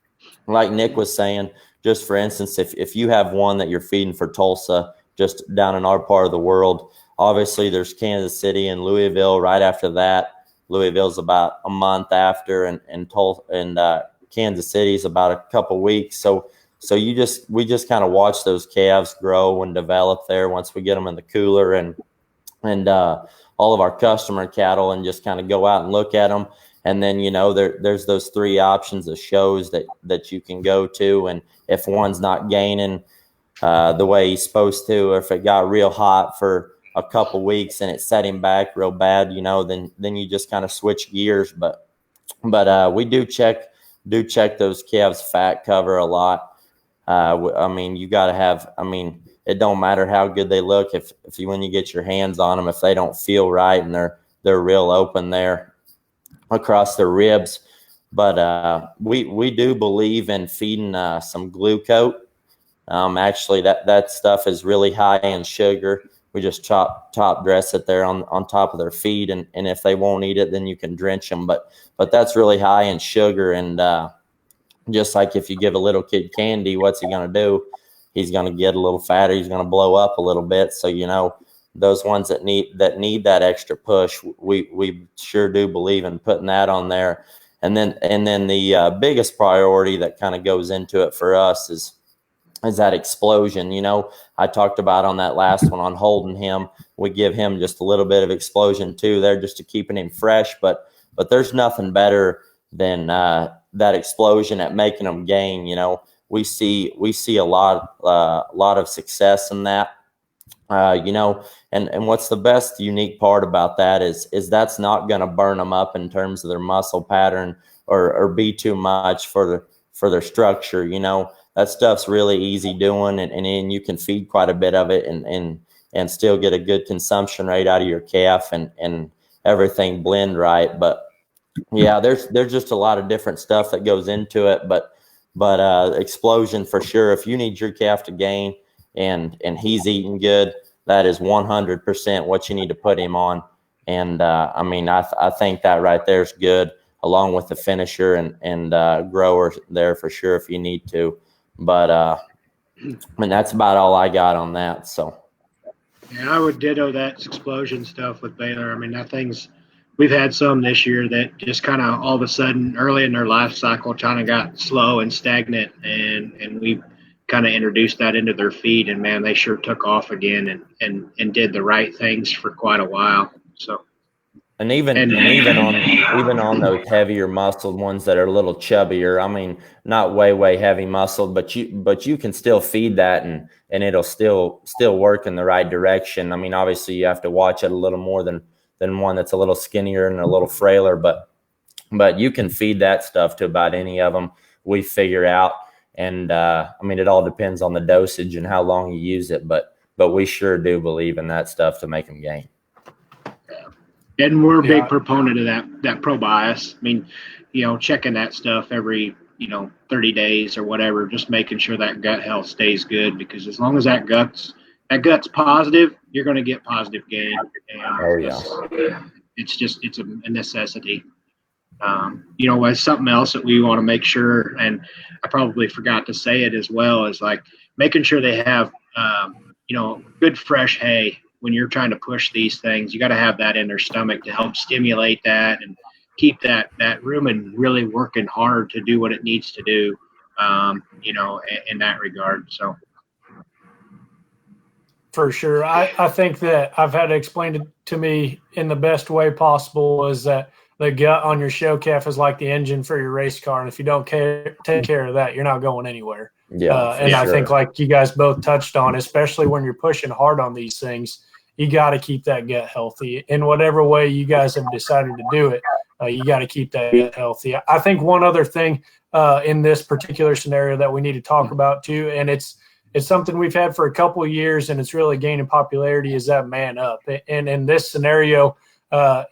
like Nick was saying, just for instance, if you have one that you're feeding for Tulsa, just down in our part of the world, obviously there's Kansas City and Louisville right after that. Louisville's about a month after, and Kansas City's about a couple weeks. So we just kind of watch those calves grow and develop there once we get them in the cooler and all of our customer cattle, and just kind of go out and look at them. And then there's those 3 options of shows that you can go to, and if one's not gaining the way he's supposed to, or if it got real hot for a couple weeks and it set him back real bad, then you just kind of switch gears. But we do check those calves' fat cover a lot. You got to have. It don't matter how good they look if when you get your hands on them, if they don't feel right and they're real open there across their ribs. But we do believe in feeding some glue coat. Actually, that stuff is really high in sugar. We just top dress it there on top of their feed, and if they won't eat it, then you can drench them. But that's really high in sugar, and Just like if you give a little kid candy, what's he going to do? He's going to get a little fatter. He's going to blow up a little bit. So, you know, those ones that need that extra push, we sure do believe in putting that on there. And then the biggest priority that kind of goes into it for us is that explosion. You know, I talked about on that last one on holding him. We give him just a little bit of explosion too there, just to keeping him fresh. But there's nothing better than that explosion at making them gain. You know, we see a lot of success in that. You know, and what's the best unique part about that is that's not going to burn them up in terms of their muscle pattern or be too much for their structure. You know, that stuff's really easy doing, and you can feed quite a bit of it and still get a good consumption rate out of your calf and everything blend right. But yeah, there's just a lot of different stuff that goes into it, but explosion for sure. If you need your calf to gain and he's eating good, that is 100% what you need to put him on. And I mean, I think that right there is good, along with the finisher and grower there for sure if you need to. But I mean, that's about all I got on that. So yeah, I would ditto that explosion stuff with Baylor. I mean, that thing's, we've had some this year that just kind of all of a sudden early in their life cycle kind of got slow and stagnant, and we kind of introduced that into their feed, and man, they sure took off again and did the right things for quite a while. So and even on those heavier muscled ones that are a little chubbier, I mean, not way heavy muscled, but you can still feed that and it'll still work in the right direction. I mean, obviously you have to watch it a little more than one that's a little skinnier and a little frailer, but you can feed that stuff to about any of them we figure out. And I mean, it all depends on the dosage and how long you use it, but we sure do believe in that stuff to make them gain. And we're a big proponent of that ProBios. I mean, you know, checking that stuff every, 30 days or whatever, just making sure that gut health stays good, because as long as that gut's positive, you're going to get positive gain. And it's a necessity. As something else that we want to make sure, and I probably forgot to say it as well, is like making sure they have, good fresh hay. When you're trying to push these things, you got to have that in their stomach to help stimulate that and keep that rumen really working hard to do what it needs to do, in that regard. So. For sure. I think that I've had it explained to me in the best way possible is that the gut on your show calf is like the engine for your race car. And if you don't take care of that, you're not going anywhere. Yeah. And I think like you guys both touched on, especially when you're pushing hard on these things, you got to keep that gut healthy in whatever way you guys have decided to do it. You got to keep that gut healthy. I think one other thing in this particular scenario that we need to talk about too, and it's something we've had for a couple of years and it's really gaining popularity, is that man up. And in this scenario,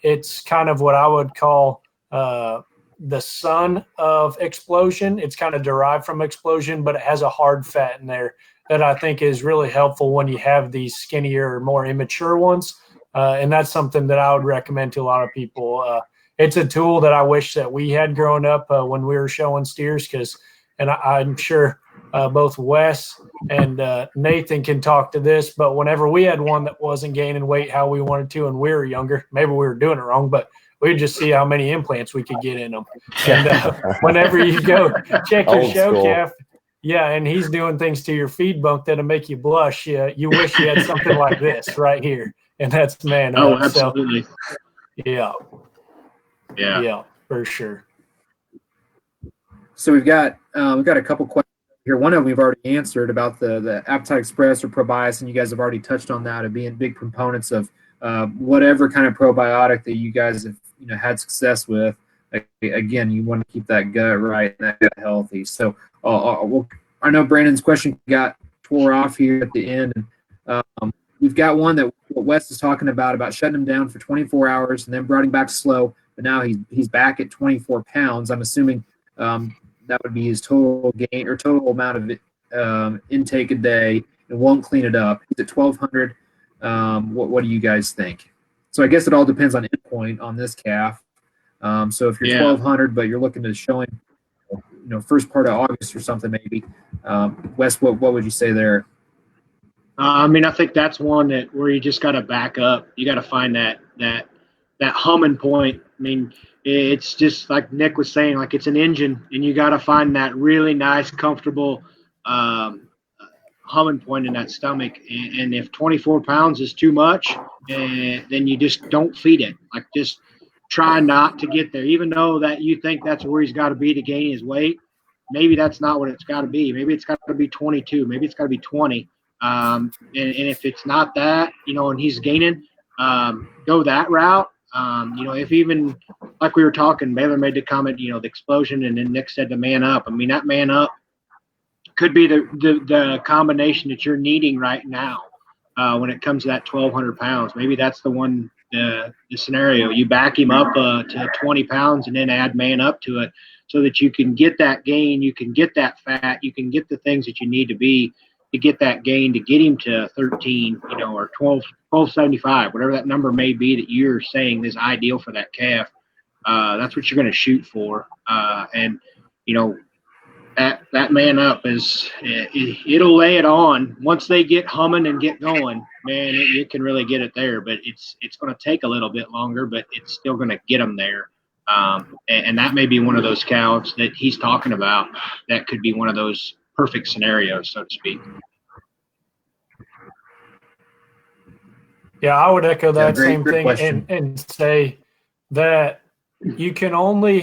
it's kind of what I would call the son of explosion. It's kind of derived from explosion, but it has a hard fat in there that I think is really helpful when you have these skinnier, more immature ones. And that's something that I would recommend to a lot of people. It's a tool that I wish that we had growing up when we were showing steers, and I'm sure both Wes and Nathan can talk to this, but whenever we had one that wasn't gaining weight how we wanted to and we were younger, maybe we were doing it wrong, but we'd just see how many implants we could get in them. And whenever you go check your show calf, yeah, and he's doing things to your feed bunk that'll make you blush. Yeah, you wish you had something like this right here, and that's man. Oh, absolutely. So, yeah, for sure. So we've got a couple questions here. One of them we've already answered about the Appetite Express or ProBios, and you guys have already touched on that of being big proponents of whatever kind of probiotic that you guys have had success with. Again, you want to keep that gut right and that gut healthy. So I know Brandon's question got tore off here at the end. We've got one that what Wes is talking about shutting him down for 24 hours and then brought him back slow, but now he's back at 24 pounds. I'm assuming that would be his total gain or total amount of intake a day, and won't clean it up. He's at 1,200. What do you guys think? So I guess it all depends on endpoint on this calf. So if you're 1,200, but you're looking to show him first part of August or something maybe. Wes, what would you say there? I mean, I think that's one where you just got to back up. You got to find that humming point. I mean, it's just like Nick was saying, like it's an engine, and you got to find that really nice, comfortable humming point in that stomach. And if 24 pounds is too much, then you just don't feed it. Like just try not to get there, even though that you think that's where he's got to be to gain his weight. Maybe that's not what it's got to be. Maybe it's got to be 22. Maybe it's got to be 20. And if it's not that, and he's gaining, go that route. If even like we were talking, Baylor made the comment, the explosion, and then Nick said the man up. I mean, that man up could be the combination that you're needing right now when it comes to that 1,200 pounds. Maybe that's the one, the scenario. You back him up to 20 pounds and then add man up to it so that you can get that gain, you can get that fat, you can get the things that you need to be to get that gain, to get him to 13, or 1275, whatever that number may be that you're saying is ideal for that calf. That's what you're going to shoot for. And that man up it'll lay it on. Once they get humming and get going, man, it can really get it there, but it's going to take a little bit longer, but it's still going to get them there. And that may be one of those cows that he's talking about. That could be one of those perfect scenarios, so to speak. Yeah, I would echo that same great thing and say that you can only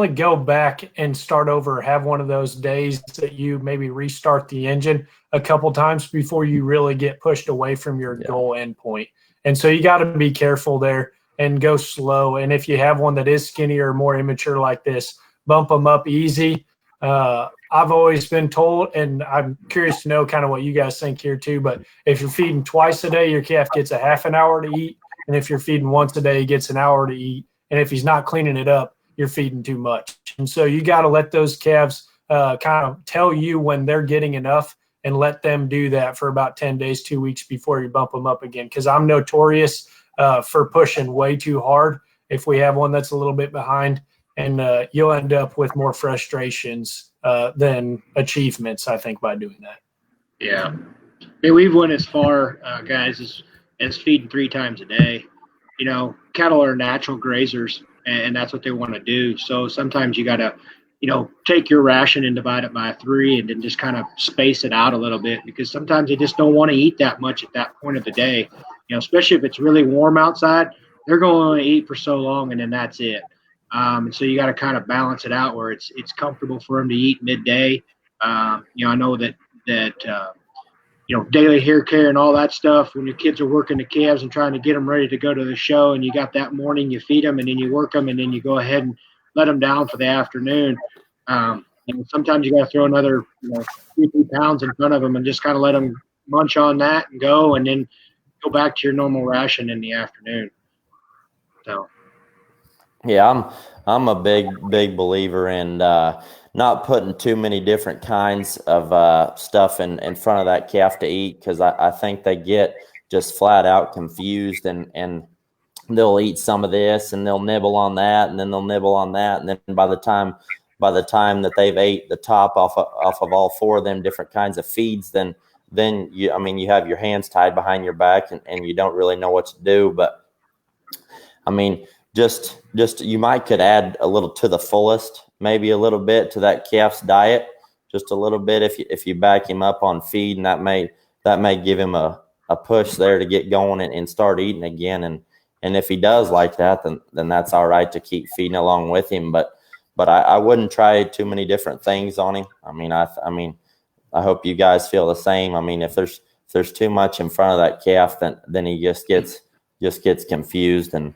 go back and start over, have one of those days that you maybe restart the engine a couple times before you really get pushed away from your goal endpoint. And so you got to be careful there and go slow. And if you have one that is skinnier or more immature like this, bump them up easy. I've always been told, and I'm curious to know kind of what you guys think here too, but if you're feeding twice a day, your calf gets a half an hour to eat. And if you're feeding once a day, he gets an hour to eat. And if he's not cleaning it up, you're feeding too much. And so you got to let those calves kind of tell you when they're getting enough and let them do that for about 10 days, 2 weeks before you bump them up again. Because I'm notorious for pushing way too hard if we have one that's a little bit behind. And you'll end up with more frustrations than achievements, I think, by doing that. Yeah. Hey, we've went as far, guys, as feeding 3 times a day. Cattle are natural grazers, and that's what they want to do. So sometimes you got to, take your ration and divide it by 3 and then just kind of space it out a little bit, because sometimes they just don't want to eat that much at that point of the day. Especially if it's really warm outside, they're going to eat for so long and then that's it. And so you got to kind of balance it out where it's comfortable for them to eat midday. I know that daily hair care and all that stuff, when your kids are working the calves and trying to get them ready to go to the show, and you got that morning, you feed them and then you work them and then you go ahead and let them down for the afternoon. Sometimes you got to throw another 2-3 pounds in front of them and just kind of let them munch on that and go, and then go back to your normal ration in the afternoon. So. Yeah, I'm a big believer in not putting too many different kinds of stuff in front of that calf to eat, because I think they get just flat out confused, and they'll eat some of this and they'll nibble on that and then they'll nibble on that, and then by the time that they've ate the top off of all 4 of them different kinds of feeds, then you have your hands tied behind your back and you don't really know what to do. But I mean, just you could add a little to the fullest, maybe a little bit to that calf's diet, just a little bit if you back him up on feed, and that may give him a push there to get going and start eating again. And if he does like that, then that's all right to keep feeding along with him. But I wouldn't try too many different things on him. I hope you guys feel the same. I mean, if there's too much in front of that calf, then he just gets confused and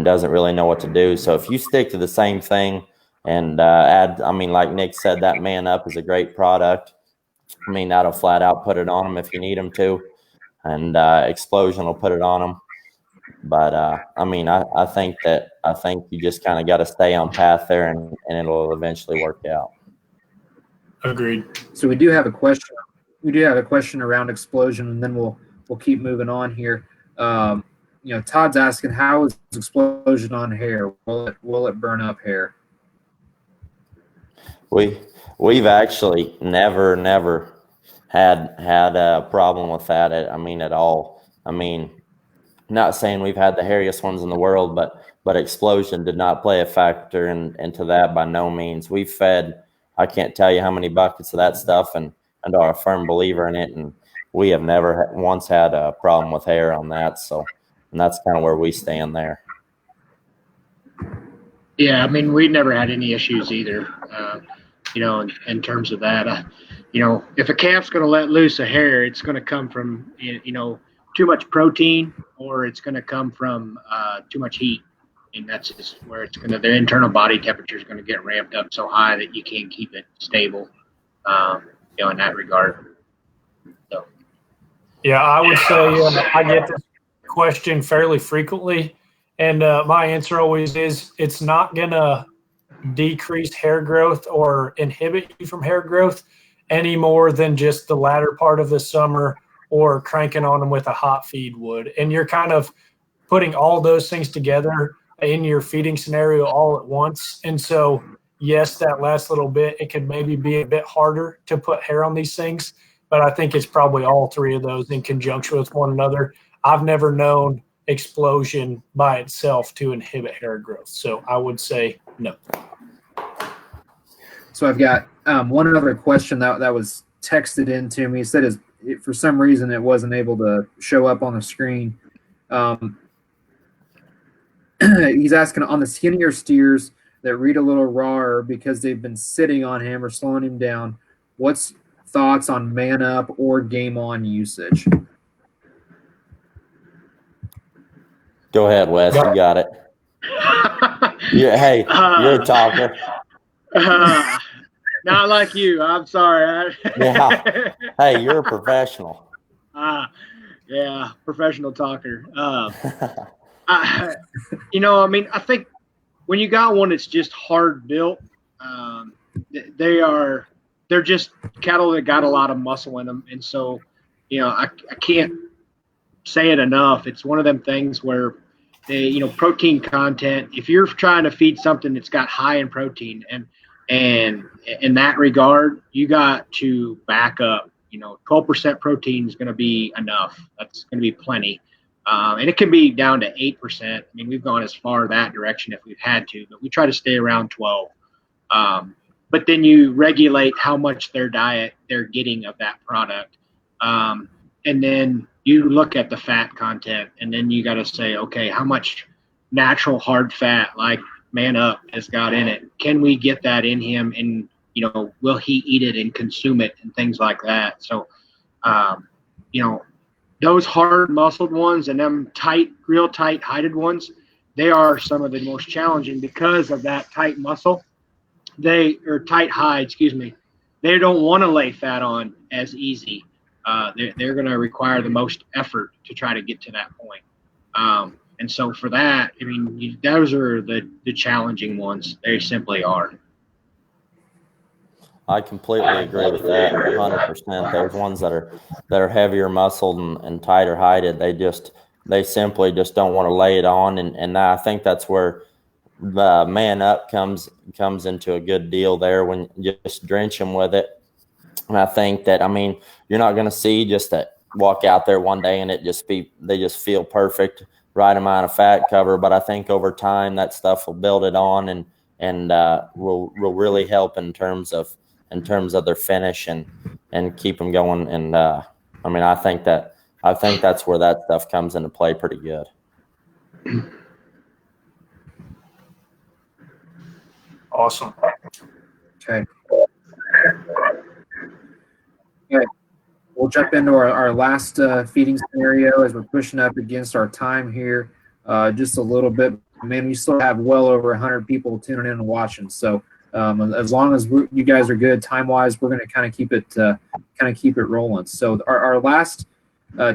doesn't really know what to do. So if you stick to the same thing and add, like Nick said, that man up is a great product. That'll flat out put it on them if you need them to, and Explosion will put it on them. But I think you just kind of got to stay on path there, and it'll eventually work out. Agreed. So we do have a question. We do have a question around Explosion, and then we'll keep moving on here. Todd's asking, how is Explosion on hair? Will it burn up hair? We've actually never had a problem with that. I mean, at all. I mean, not saying we've had the hairiest ones in the world, but explosion did not play a factor into that by no means. We've fed, I can't tell you how many buckets of that stuff, and are a firm believer in it. And we have never once had a problem with hair on that. So, and that's kind of where we stand there. Yeah, I mean, we never had any issues either. In terms of that, if a calf's going to let loose a hair, it's going to come from too much protein, or it's going to come from too much heat, and that's just where it's going to. The internal body temperature is going to get ramped up so high that you can't keep it stable. In that regard. So. Yeah, I would say I get this question fairly frequently, and my answer always is it's not going to decrease hair growth or inhibit you from hair growth any more than just the latter part of the summer or cranking on them with a hot feed would. And you're kind of putting all those things together in your feeding scenario all at once. And so, yes, that last little bit, it could maybe be a bit harder to put hair on these things, but I think it's probably all three of those in conjunction with one another. I've never known explosion by itself to inhibit hair growth. So I would say no. So I've got one other question that was texted in to me. It said for some reason it wasn't able to show up on the screen. He's asking, on the skinnier steers that read a little rawer because they've been sitting on him or slowing him down, what's thoughts on man up or game on usage? Go ahead, Wes. You got it. Hey, you're a talker. Not like you. I'm sorry. Yeah. Hey, you're a professional. Yeah, professional talker. I think when you got one that's just hard built, they're just cattle that got a lot of muscle in them, and so I can't say it enough. It's one of them things where protein content. If you're trying to feed something that's got high in protein, and in that regard, you got to back up. 12% protein is going to be enough. That's going to be plenty. And it can be down to 8%. I mean, we've gone as far that direction if we've had to, but we try to stay around 12. But then you regulate how much their diet they're getting of that product. And then you look at the fat content, and then you got to say, okay, how much natural hard fat like Man Up has got in it? Can we get that in him? And, will he eat it and consume it and things like that? So, those hard muscled ones and them real tight hided ones, they are some of the most challenging because of that tight muscle. Tight hide, excuse me. They don't want to lay fat on as easy. They're going to require the most effort to try to get to that point. And so for that, I mean, those are the challenging ones. They simply are. I completely agree with that 100%. Those ones that are heavier muscled and tighter hided, they simply just don't want to lay it on. And I think that's where the Man Up comes into a good deal there, when you just drench them with it. And I think that, I mean, you're not going to see just that walk out there one day and they just feel perfect, right amount of fat cover. But I think over time that stuff will build it on and will really help in terms of their finish and keep them going. And I mean, I think that's where that stuff comes into play pretty good. Awesome. Okay. We'll jump into our last feeding scenario as we're pushing up against our time here just a little bit. Man, we still have well over 100 people tuning in and watching. So as long as you guys are good time-wise, we're going to kind of keep it rolling. So our last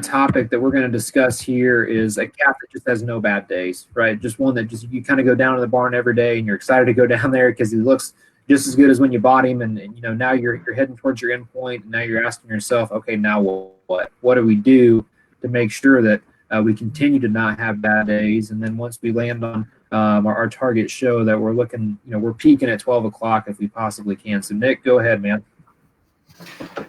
topic that we're going to discuss here is a calf that just has no bad days, right? Just one that just you kind of go down to the barn every day and you're excited to go down there because he looks just as good as when you bought him, and now you're heading towards your end point, and now you're asking yourself, okay, now what do we do to make sure that we continue to not have bad days? And then once we land on our target show that we're looking, we're peaking at 12 o'clock if we possibly can. So Nick, go ahead, man.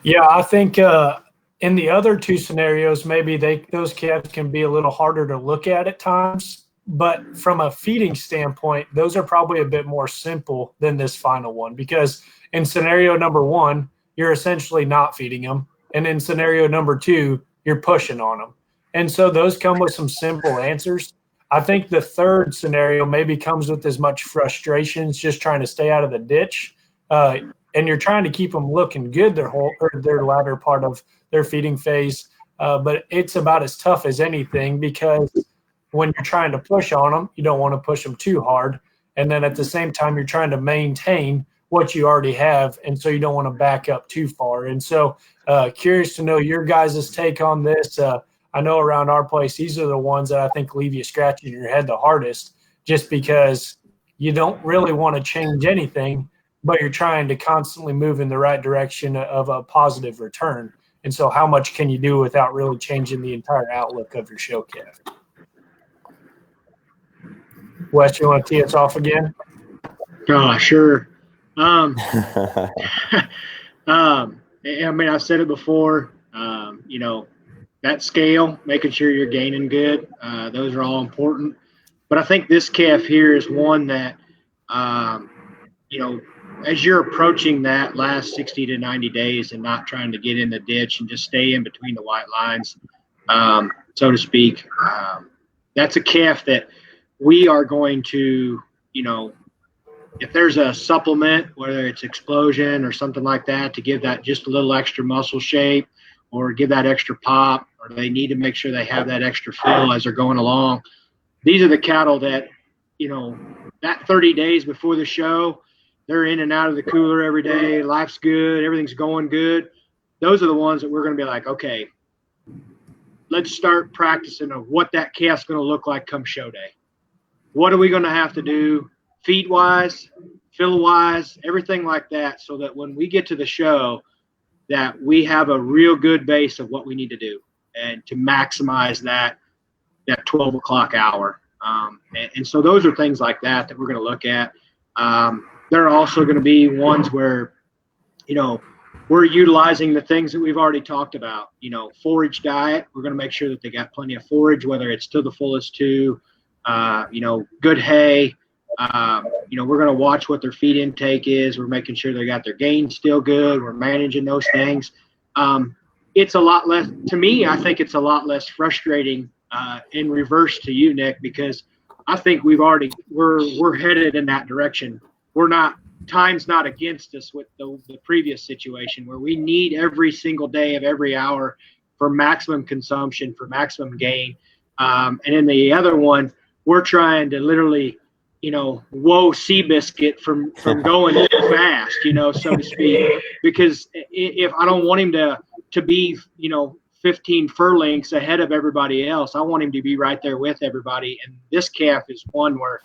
Yeah, I think in the other two scenarios, maybe those calves can be a little harder to look at times. But from a feeding standpoint, those are probably a bit more simple than this final one, because in scenario number one, you're essentially not feeding them. And in scenario number two, you're pushing on them. And so those come with some simple answers. I think the third scenario maybe comes with as much frustrations just trying to stay out of the ditch. And you're trying to keep them looking good their latter part of their feeding phase. But it's about as tough as anything, because when you're trying to push on them, you don't want to push them too hard. And then at the same time, you're trying to maintain what you already have. And so you don't want to back up too far. And so curious to know your guys' take on this. I know around our place, these are the ones that I think leave you scratching your head the hardest, just because you don't really want to change anything, but you're trying to constantly move in the right direction of a positive return. And so how much can you do without really changing the entire outlook of your show calf? Wes, you want to tee us off again? Oh, sure. I mean, I've said it before, that scale, making sure you're gaining good, those are all important. But I think this calf here is one that, as you're approaching that last 60 to 90 days and not trying to get in the ditch and just stay in between the white lines, so to speak, that's a calf that we are going to, if there's a supplement, whether it's Explosion or something like that, to give that just a little extra muscle shape or give that extra pop, or they need to make sure they have that extra fill as they're going along. These are the cattle that, that 30 days before the show, they're in and out of the cooler every day. Life's good. Everything's going good. Those are the ones that we're going to be like, okay, let's start practicing of what that calf's going to look like come show day. What are we going to have to do feed-wise, fill-wise, everything like that, so that when we get to the show that we have a real good base of what we need to do and to maximize that 12 o'clock hour. And so those are things like that we're going to look at. There are also going to be ones where, we're utilizing the things that we've already talked about. Forage diet, we're going to make sure that they got plenty of forage, whether it's to the fullest two, good hay. We're going to watch what their feed intake is. We're making sure they got their gains still good. We're managing those things. It's a lot less, to me, I think it's a lot less frustrating in reverse to you, Nick, because I think we're headed in that direction. Time's not against us with the previous situation where we need every single day of every hour for maximum consumption, for maximum gain. And in the other one, we're trying to literally, whoa Seabiscuit from going too fast, so to speak, because if I don't want him to be, 15 furlongs ahead of everybody else, I want him to be right there with everybody. And this calf is one where,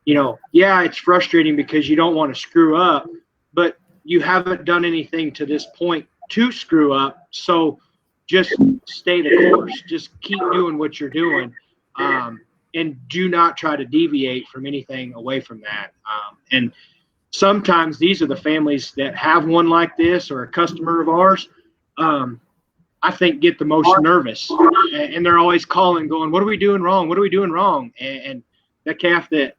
it's frustrating because you don't want to screw up, but you haven't done anything to this point to screw up. So just stay the course, just keep doing what you're doing. And do not try to deviate from anything away from that. And sometimes these are the families that have one like this or a customer of ours, I think get the most nervous. And they're always calling, going, what are we doing wrong? What are we doing wrong? And the calf that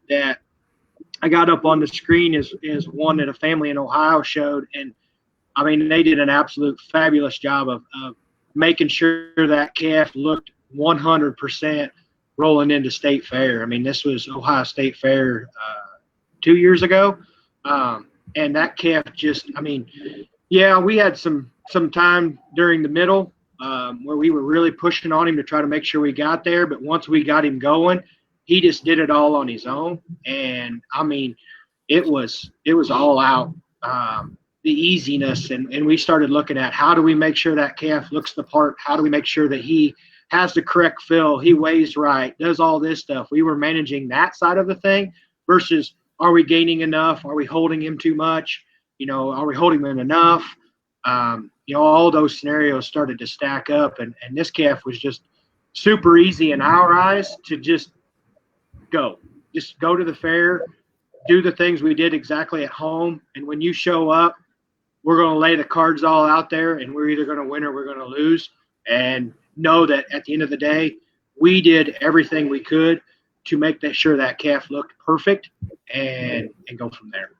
I got up on the screen is one that a family in Ohio showed. And, I mean, they did an absolute fabulous job of making sure that calf looked 100% rolling into State Fair. I mean, this was Ohio State Fair 2 years ago. And that calf just, we had some time during the middle where we were really pushing on him to try to make sure we got there. But once we got him going, he just did it all on his own. And, it was all out, the easiness. And we started looking at how do we make sure that calf looks the part? How do we make sure that he has the correct fill, he weighs right, does all this stuff. We were managing that side of the thing versus are we gaining enough? Are we holding him too much? Are we holding him enough? All those scenarios started to stack up, and this calf was just super easy in our eyes to just go. just go to the fair, do the things we did exactly at home. And when you show up, we're going to lay the cards all out there, and we're either going to win or we're going to lose. And know that at the end of the day, we did everything we could to make sure that calf looked perfect and go from there.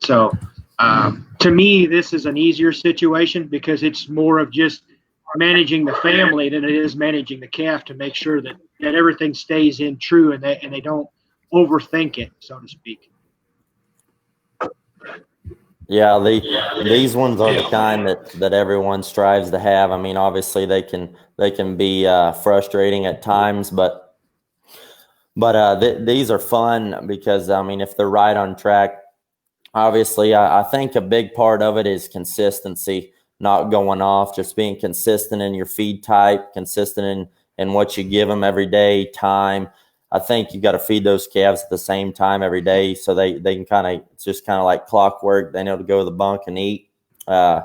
So to me, this is an easier situation because it's more of just managing the family than it is managing the calf to make sure that everything stays in true and they don't overthink it, so to speak. Yeah, these ones are the kind that everyone strives to have. I mean, obviously they can be frustrating at times, but these are fun because, I mean, if they're right on track, obviously I think a big part of it is consistency, not going off, just being consistent in your feed type, consistent in what you give them every day, time. I think you got to feed those calves at the same time every day so they can it's just kind of like clockwork. They know to go to the bunk and eat. I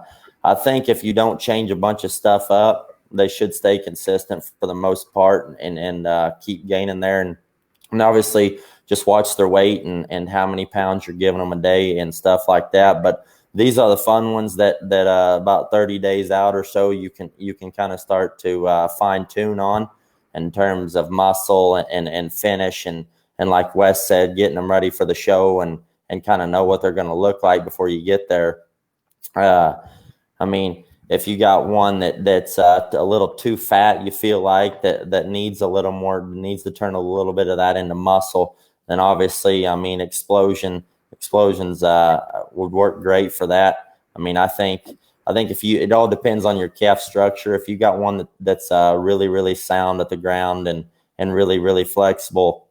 think if you don't change a bunch of stuff up, they should stay consistent for the most part and keep gaining there. And obviously just watch their weight and how many pounds you're giving them a day and stuff like that. But these are the fun ones that about 30 days out or so you can kind of start to fine tune on in terms of muscle and finish and like Wes said, getting them ready for the show and kind of know what they're going to look like before you get there. I mean, if you got one that's a little too fat, you feel like that needs a little more, needs to turn a little bit of that into muscle, then obviously, I mean, explosions would work great for that. I mean, I think it all depends on your calf structure. If you got one that's really, really sound at the ground and really, really flexible,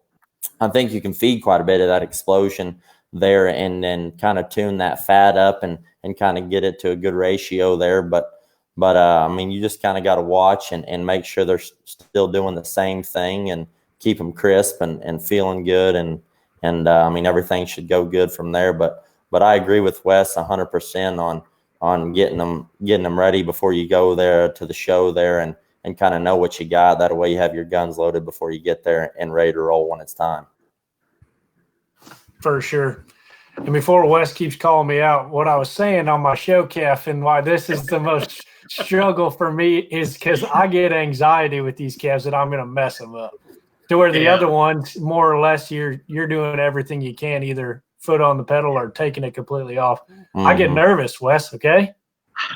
I think you can feed quite a bit of that explosion there and then kind of tune that fat up and kind of get it to a good ratio there. But I mean, you just kind of got to watch and make sure they're still doing the same thing and keep them crisp and feeling good. And I mean, everything should go good from there. But I agree with Wes 100% on getting them ready before you go there to the show there and kind of know what you got. That way you have your guns loaded before you get there and ready to roll when it's time. For sure. And before Wes keeps calling me out, what I was saying on my show calf and why this is the most struggle for me is because I get anxiety with these calves that I'm going to mess them up. To where the other ones, more or less, you're doing everything you can, either foot on the pedal or taking it completely off. Mm-hmm. I get nervous, Wes, okay?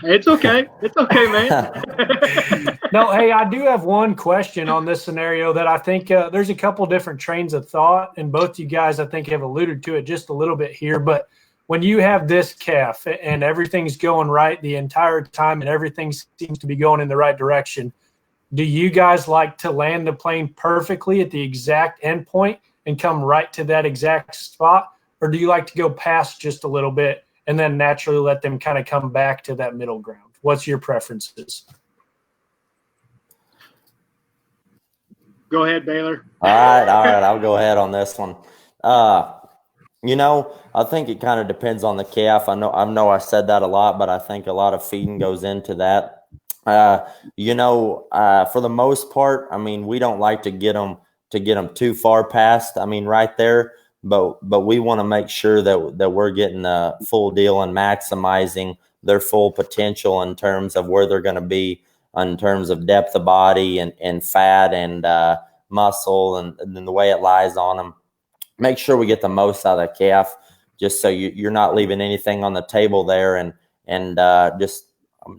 It's okay. It's okay, man. No, hey, I do have one question on this scenario that I think there's a couple different trains of thought, and both you guys, I think, have alluded to it just a little bit here. But when you have this calf and everything's going right the entire time and everything seems to be going in the right direction, do you guys like to land the plane perfectly at the exact endpoint and come right to that exact spot? Or do you like to go past just a little bit and then naturally let them kind of come back to that middle ground? What's your preferences? Go ahead, Baylor. All right. I'll go ahead on this one. You know, I think it kind of depends on the calf. I know I said that a lot, but I think a lot of feeding goes into that. You know, for the most part, I mean, we don't like to get them too far past. I mean, right there, but we want to make sure that we're getting the full deal and maximizing their full potential in terms of where they're going to be in terms of depth of body and fat and muscle and the way it lies on them. Make sure we get the most out of the calf, just so you're not leaving anything on the table there and just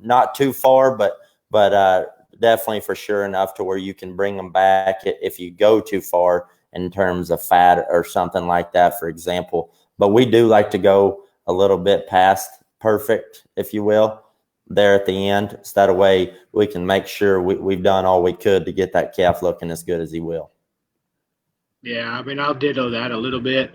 not too far, but definitely for sure enough to where you can bring them back if you go too far in terms of fat or something like that, for example. But we do like to go a little bit past perfect, if you will, there at the end. So that way we can make sure we've done all we could to get that calf looking as good as he will. Yeah, I mean, I'll ditto that a little bit.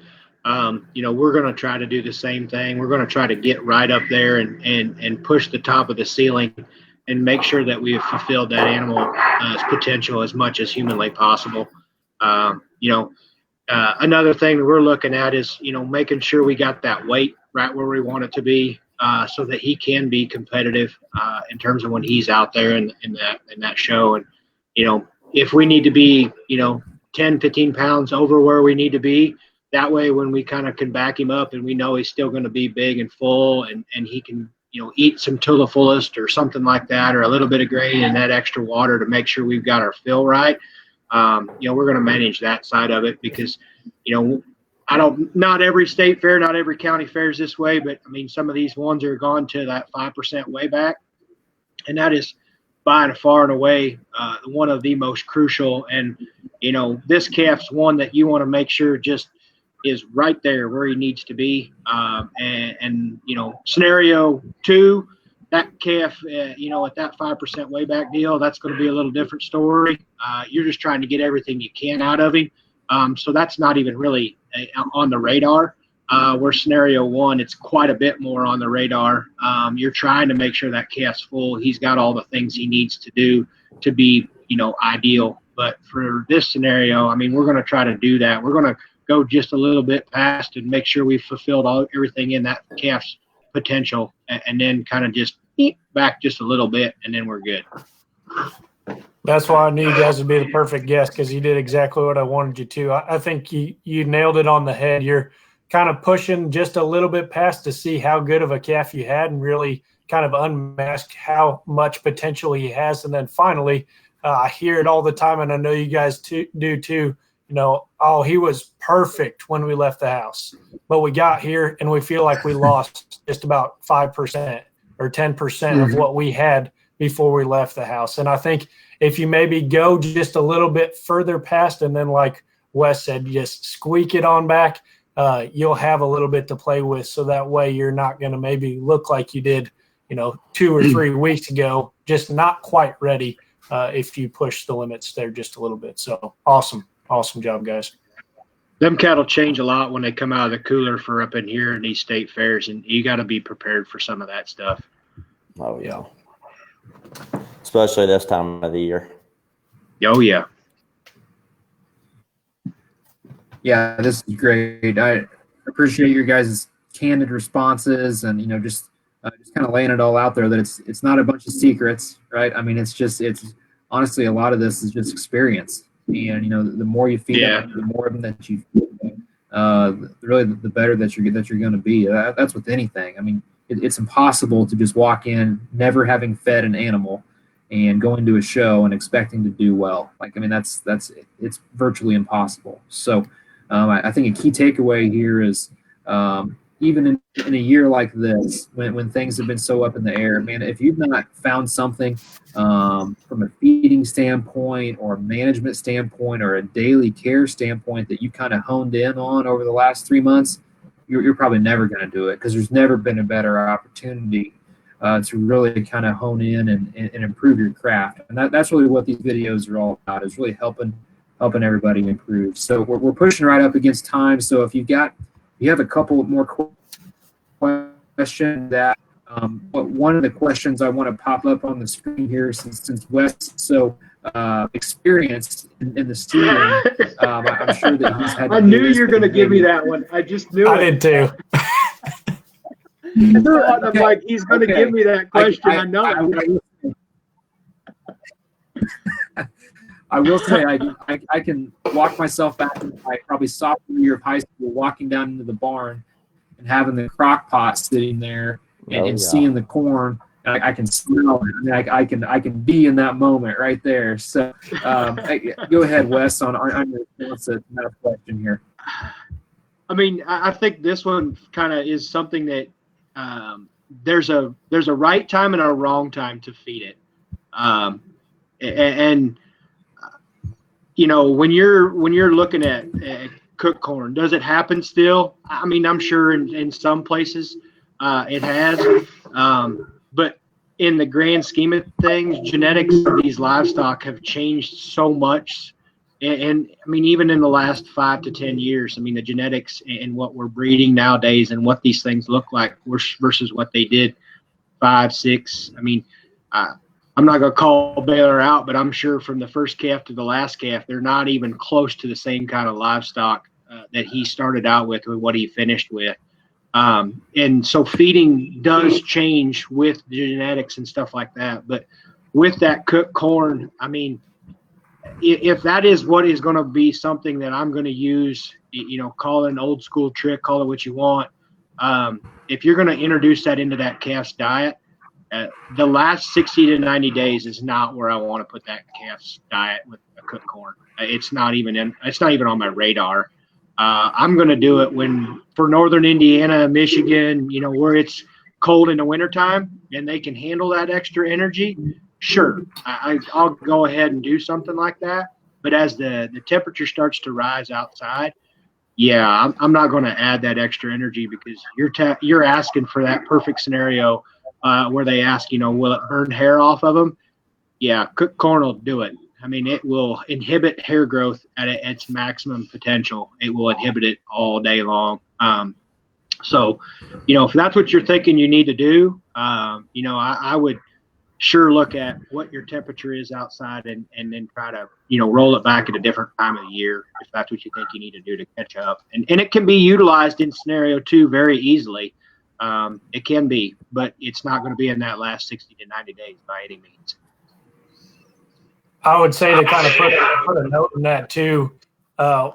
You know, we're going to try to do the same thing. We're going to try to get right up there and push the top of the ceiling and make sure that we have fulfilled that animal's potential as much as humanly possible. You know, another thing that we're looking at is, you know, making sure we got that weight right where we want it to be so that he can be competitive in terms of when he's out there in that show. And, you know, if we need to be, you know, 10, 15 pounds over where we need to be. That way, when we kind of can back him up and we know he's still going to be big and full and he can, eat some to the fullest or something like that, or a little bit of grain and that extra water to make sure we've got our fill right. We're going to manage that side of it because, not every state fair, not every county fair is this way, but I mean, some of these ones are gone to that 5% way back. And that is by and far and away one of the most crucial. And, this calf's one that you want to make sure just is right there where he needs to be. Scenario 2, that calf, at that 5% way back deal, that's going to be a little different story. You're just trying to get everything you can out of him. So that's not even really on the radar. Where scenario 1, it's quite a bit more on the radar. You're trying to make sure that calf's full. He's got all the things he needs to do to be, ideal. But for this scenario, I mean, we're going to try to do that. We're going to go just a little bit past and make sure we've fulfilled everything in that calf's potential, and then kind of just back just a little bit, and then we're good. That's why I knew you guys would be the perfect guest, because you did exactly what I wanted you to. I think you nailed it on the head. You're kind of pushing just a little bit past to see how good of a calf you had and really kind of unmask how much potential he has. And then finally, I hear it all the time, and I know you guys do too, he was perfect when we left the house, but we got here and we feel like we lost just about 5% or 10% of what we had before we left the house. And I think if you maybe go just a little bit further past, and then like Wes said, just squeak it on back, you'll have a little bit to play with. So that way you're not going to maybe look like you did, 2 or 3 weeks ago, just not quite ready if you push the limits there just a little bit. So awesome job, guys. Them cattle change a lot when they come out of the cooler for up in here in these state fairs, and you got to be prepared for some of that stuff. Oh, yeah. Especially this time of the year. Oh, yeah. Yeah, this is great. I appreciate your guys' candid responses and, just kind of laying it all out there that it's not a bunch of secrets, right? I mean, it's honestly, a lot of this is just experience. And, the more you feed them, the more of them that you feed them, really the better that you're going to be. That's with anything. I mean, it's impossible to just walk in never having fed an animal and going to a show and expecting to do well. It's virtually impossible. So I think a key takeaway here is even in a year like this, when things have been so up in the air, man, if you've not found something from a feeding standpoint or a management standpoint or a daily care standpoint that you kind of honed in on over the last 3 months, you're probably never going to do it, because there's never been a better opportunity to really kind of hone in and improve your craft. And that's really what these videos are all about, is really helping everybody improve. So we're pushing right up against time. So if you have a couple more questions that one of the questions I want to pop up on the screen here, since Wes is so experienced in the steering, I'm sure that he's had. I knew you were going to give me that one. I just knew I did too. I'm like, he's going to give me that question. I know. I will say I can walk myself back to my probably sophomore year of high school, walking down into the barn and having the crock pot sitting there and seeing the corn. I can smell it. I can be in that moment right there. So go ahead, Wes, on your response to that question here. I mean, I think this one kind of is something that there's a right time and a wrong time to feed it. When you're looking at cooked corn, does it happen still? I mean, I'm sure in some places it has, but in the grand scheme of things, genetics of these livestock have changed so much. And I mean, even in the last 5 to 10 years, I mean, the genetics and what we're breeding nowadays and what these things look like versus what they did 5, 6. I mean, I'm not going to call Baylor out, but I'm sure from the first calf to the last calf, they're not even close to the same kind of livestock that he started out with what he finished with. And so feeding does change with genetics and stuff like that. But with that cooked corn, I mean, if that is what is going to be something that I'm going to use, call it an old school trick, call it what you want. If you're going to introduce that into that calf's diet, the last 60 to 90 days is not where I want to put that calf's diet with a cooked corn. It's not even on my radar. I'm going to do it for Northern Indiana, Michigan, where it's cold in the wintertime and they can handle that extra energy. Sure, I'll go ahead and do something like that. But as the temperature starts to rise outside, yeah, I'm not going to add that extra energy, because you're asking for that perfect scenario where they ask, will it burn hair off of them? Yeah, cooked corn will do it. I mean, it will inhibit hair growth at its maximum potential. It will inhibit it all day long. So, if that's what you're thinking you need to do, I would sure look at what your temperature is outside and then try to, roll it back at a different time of the year if that's what you think you need to do to catch up. And it can be utilized in scenario 2 very easily. It can be, but it's not going to be in that last 60 to 90 days by any means. I would say to kind of put a note in that too.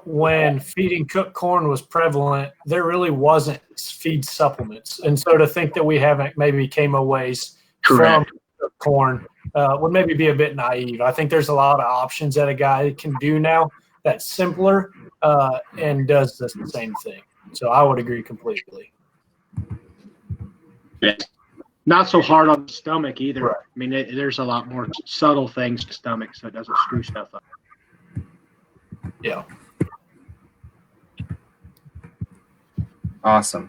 When feeding cooked corn was prevalent, there really wasn't feed supplements. And so to think that we haven't maybe came a ways from cooked corn would maybe be a bit naive. I think there's a lot of options that a guy can do now that's simpler and does the same thing. So I would agree completely. Yeah. Not so hard on the stomach either. Right. I mean, there's a lot more subtle things to stomach, so it doesn't screw stuff up. Yeah. Awesome.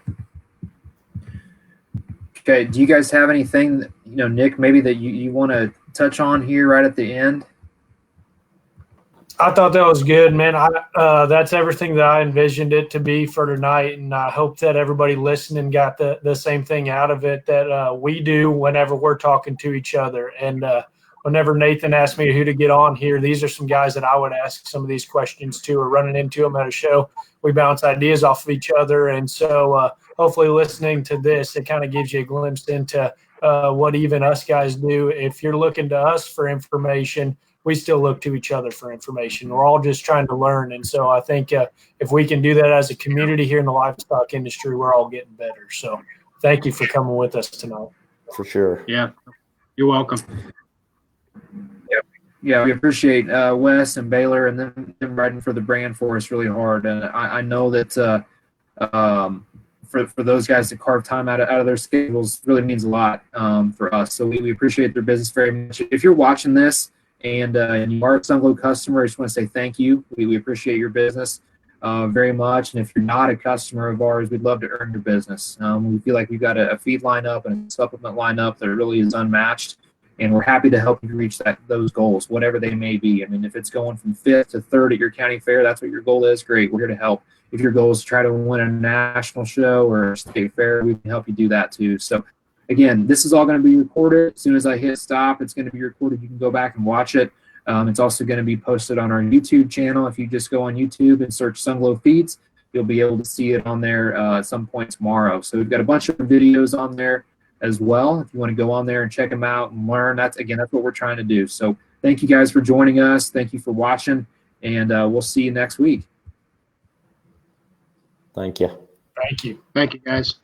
Okay. Do you guys have anything, that, Nick, maybe that you want to touch on here right at the end? I thought that was good, man. That's everything that I envisioned it to be for tonight, and I hope that everybody listening got the same thing out of it that we do whenever we're talking to each other. And whenever Nathan asked me who to get on here, these are some guys that I would ask some of these questions to, or running into them at a show. We bounce ideas off of each other, and so hopefully listening to this, it kind of gives you a glimpse into what even us guys do. If you're looking to us for information, we still look to each other for information. We're all just trying to learn. And so I think if we can do that as a community here in the livestock industry, we're all getting better. So thank you for coming with us tonight. For sure. Yeah. You're welcome. Yeah, we appreciate Wes and Baylor and them riding for the brand for us really hard. And I know that for those guys to carve time out of their schedules really means a lot for us. So we appreciate their business very much. If you're watching this, and you are a Sunglo customer, I just want to say thank you. We appreciate your business very much. And if you're not a customer of ours, we'd love to earn your business. We feel like we've got a feed lineup and a supplement lineup that really is unmatched. And we're happy to help you reach those goals, whatever they may be. I mean, if it's going from 5th to 3rd at your county fair, that's what your goal is, great. We're here to help. If your goal is to try to win a national show or a state fair, we can help you do that too. So again, this is all going to be recorded. As soon as I hit stop, it's going to be recorded. You can go back and watch it. It's also going to be posted on our YouTube channel. If you just go on YouTube and search Sunglo Feeds, you'll be able to see it on there at some point tomorrow. So we've got a bunch of videos on there as well. If you want to go on there and check them out and learn, that's what we're trying to do. So thank you guys for joining us. Thank you for watching, and we'll see you next week. Thank you. Thank you. Thank you, guys.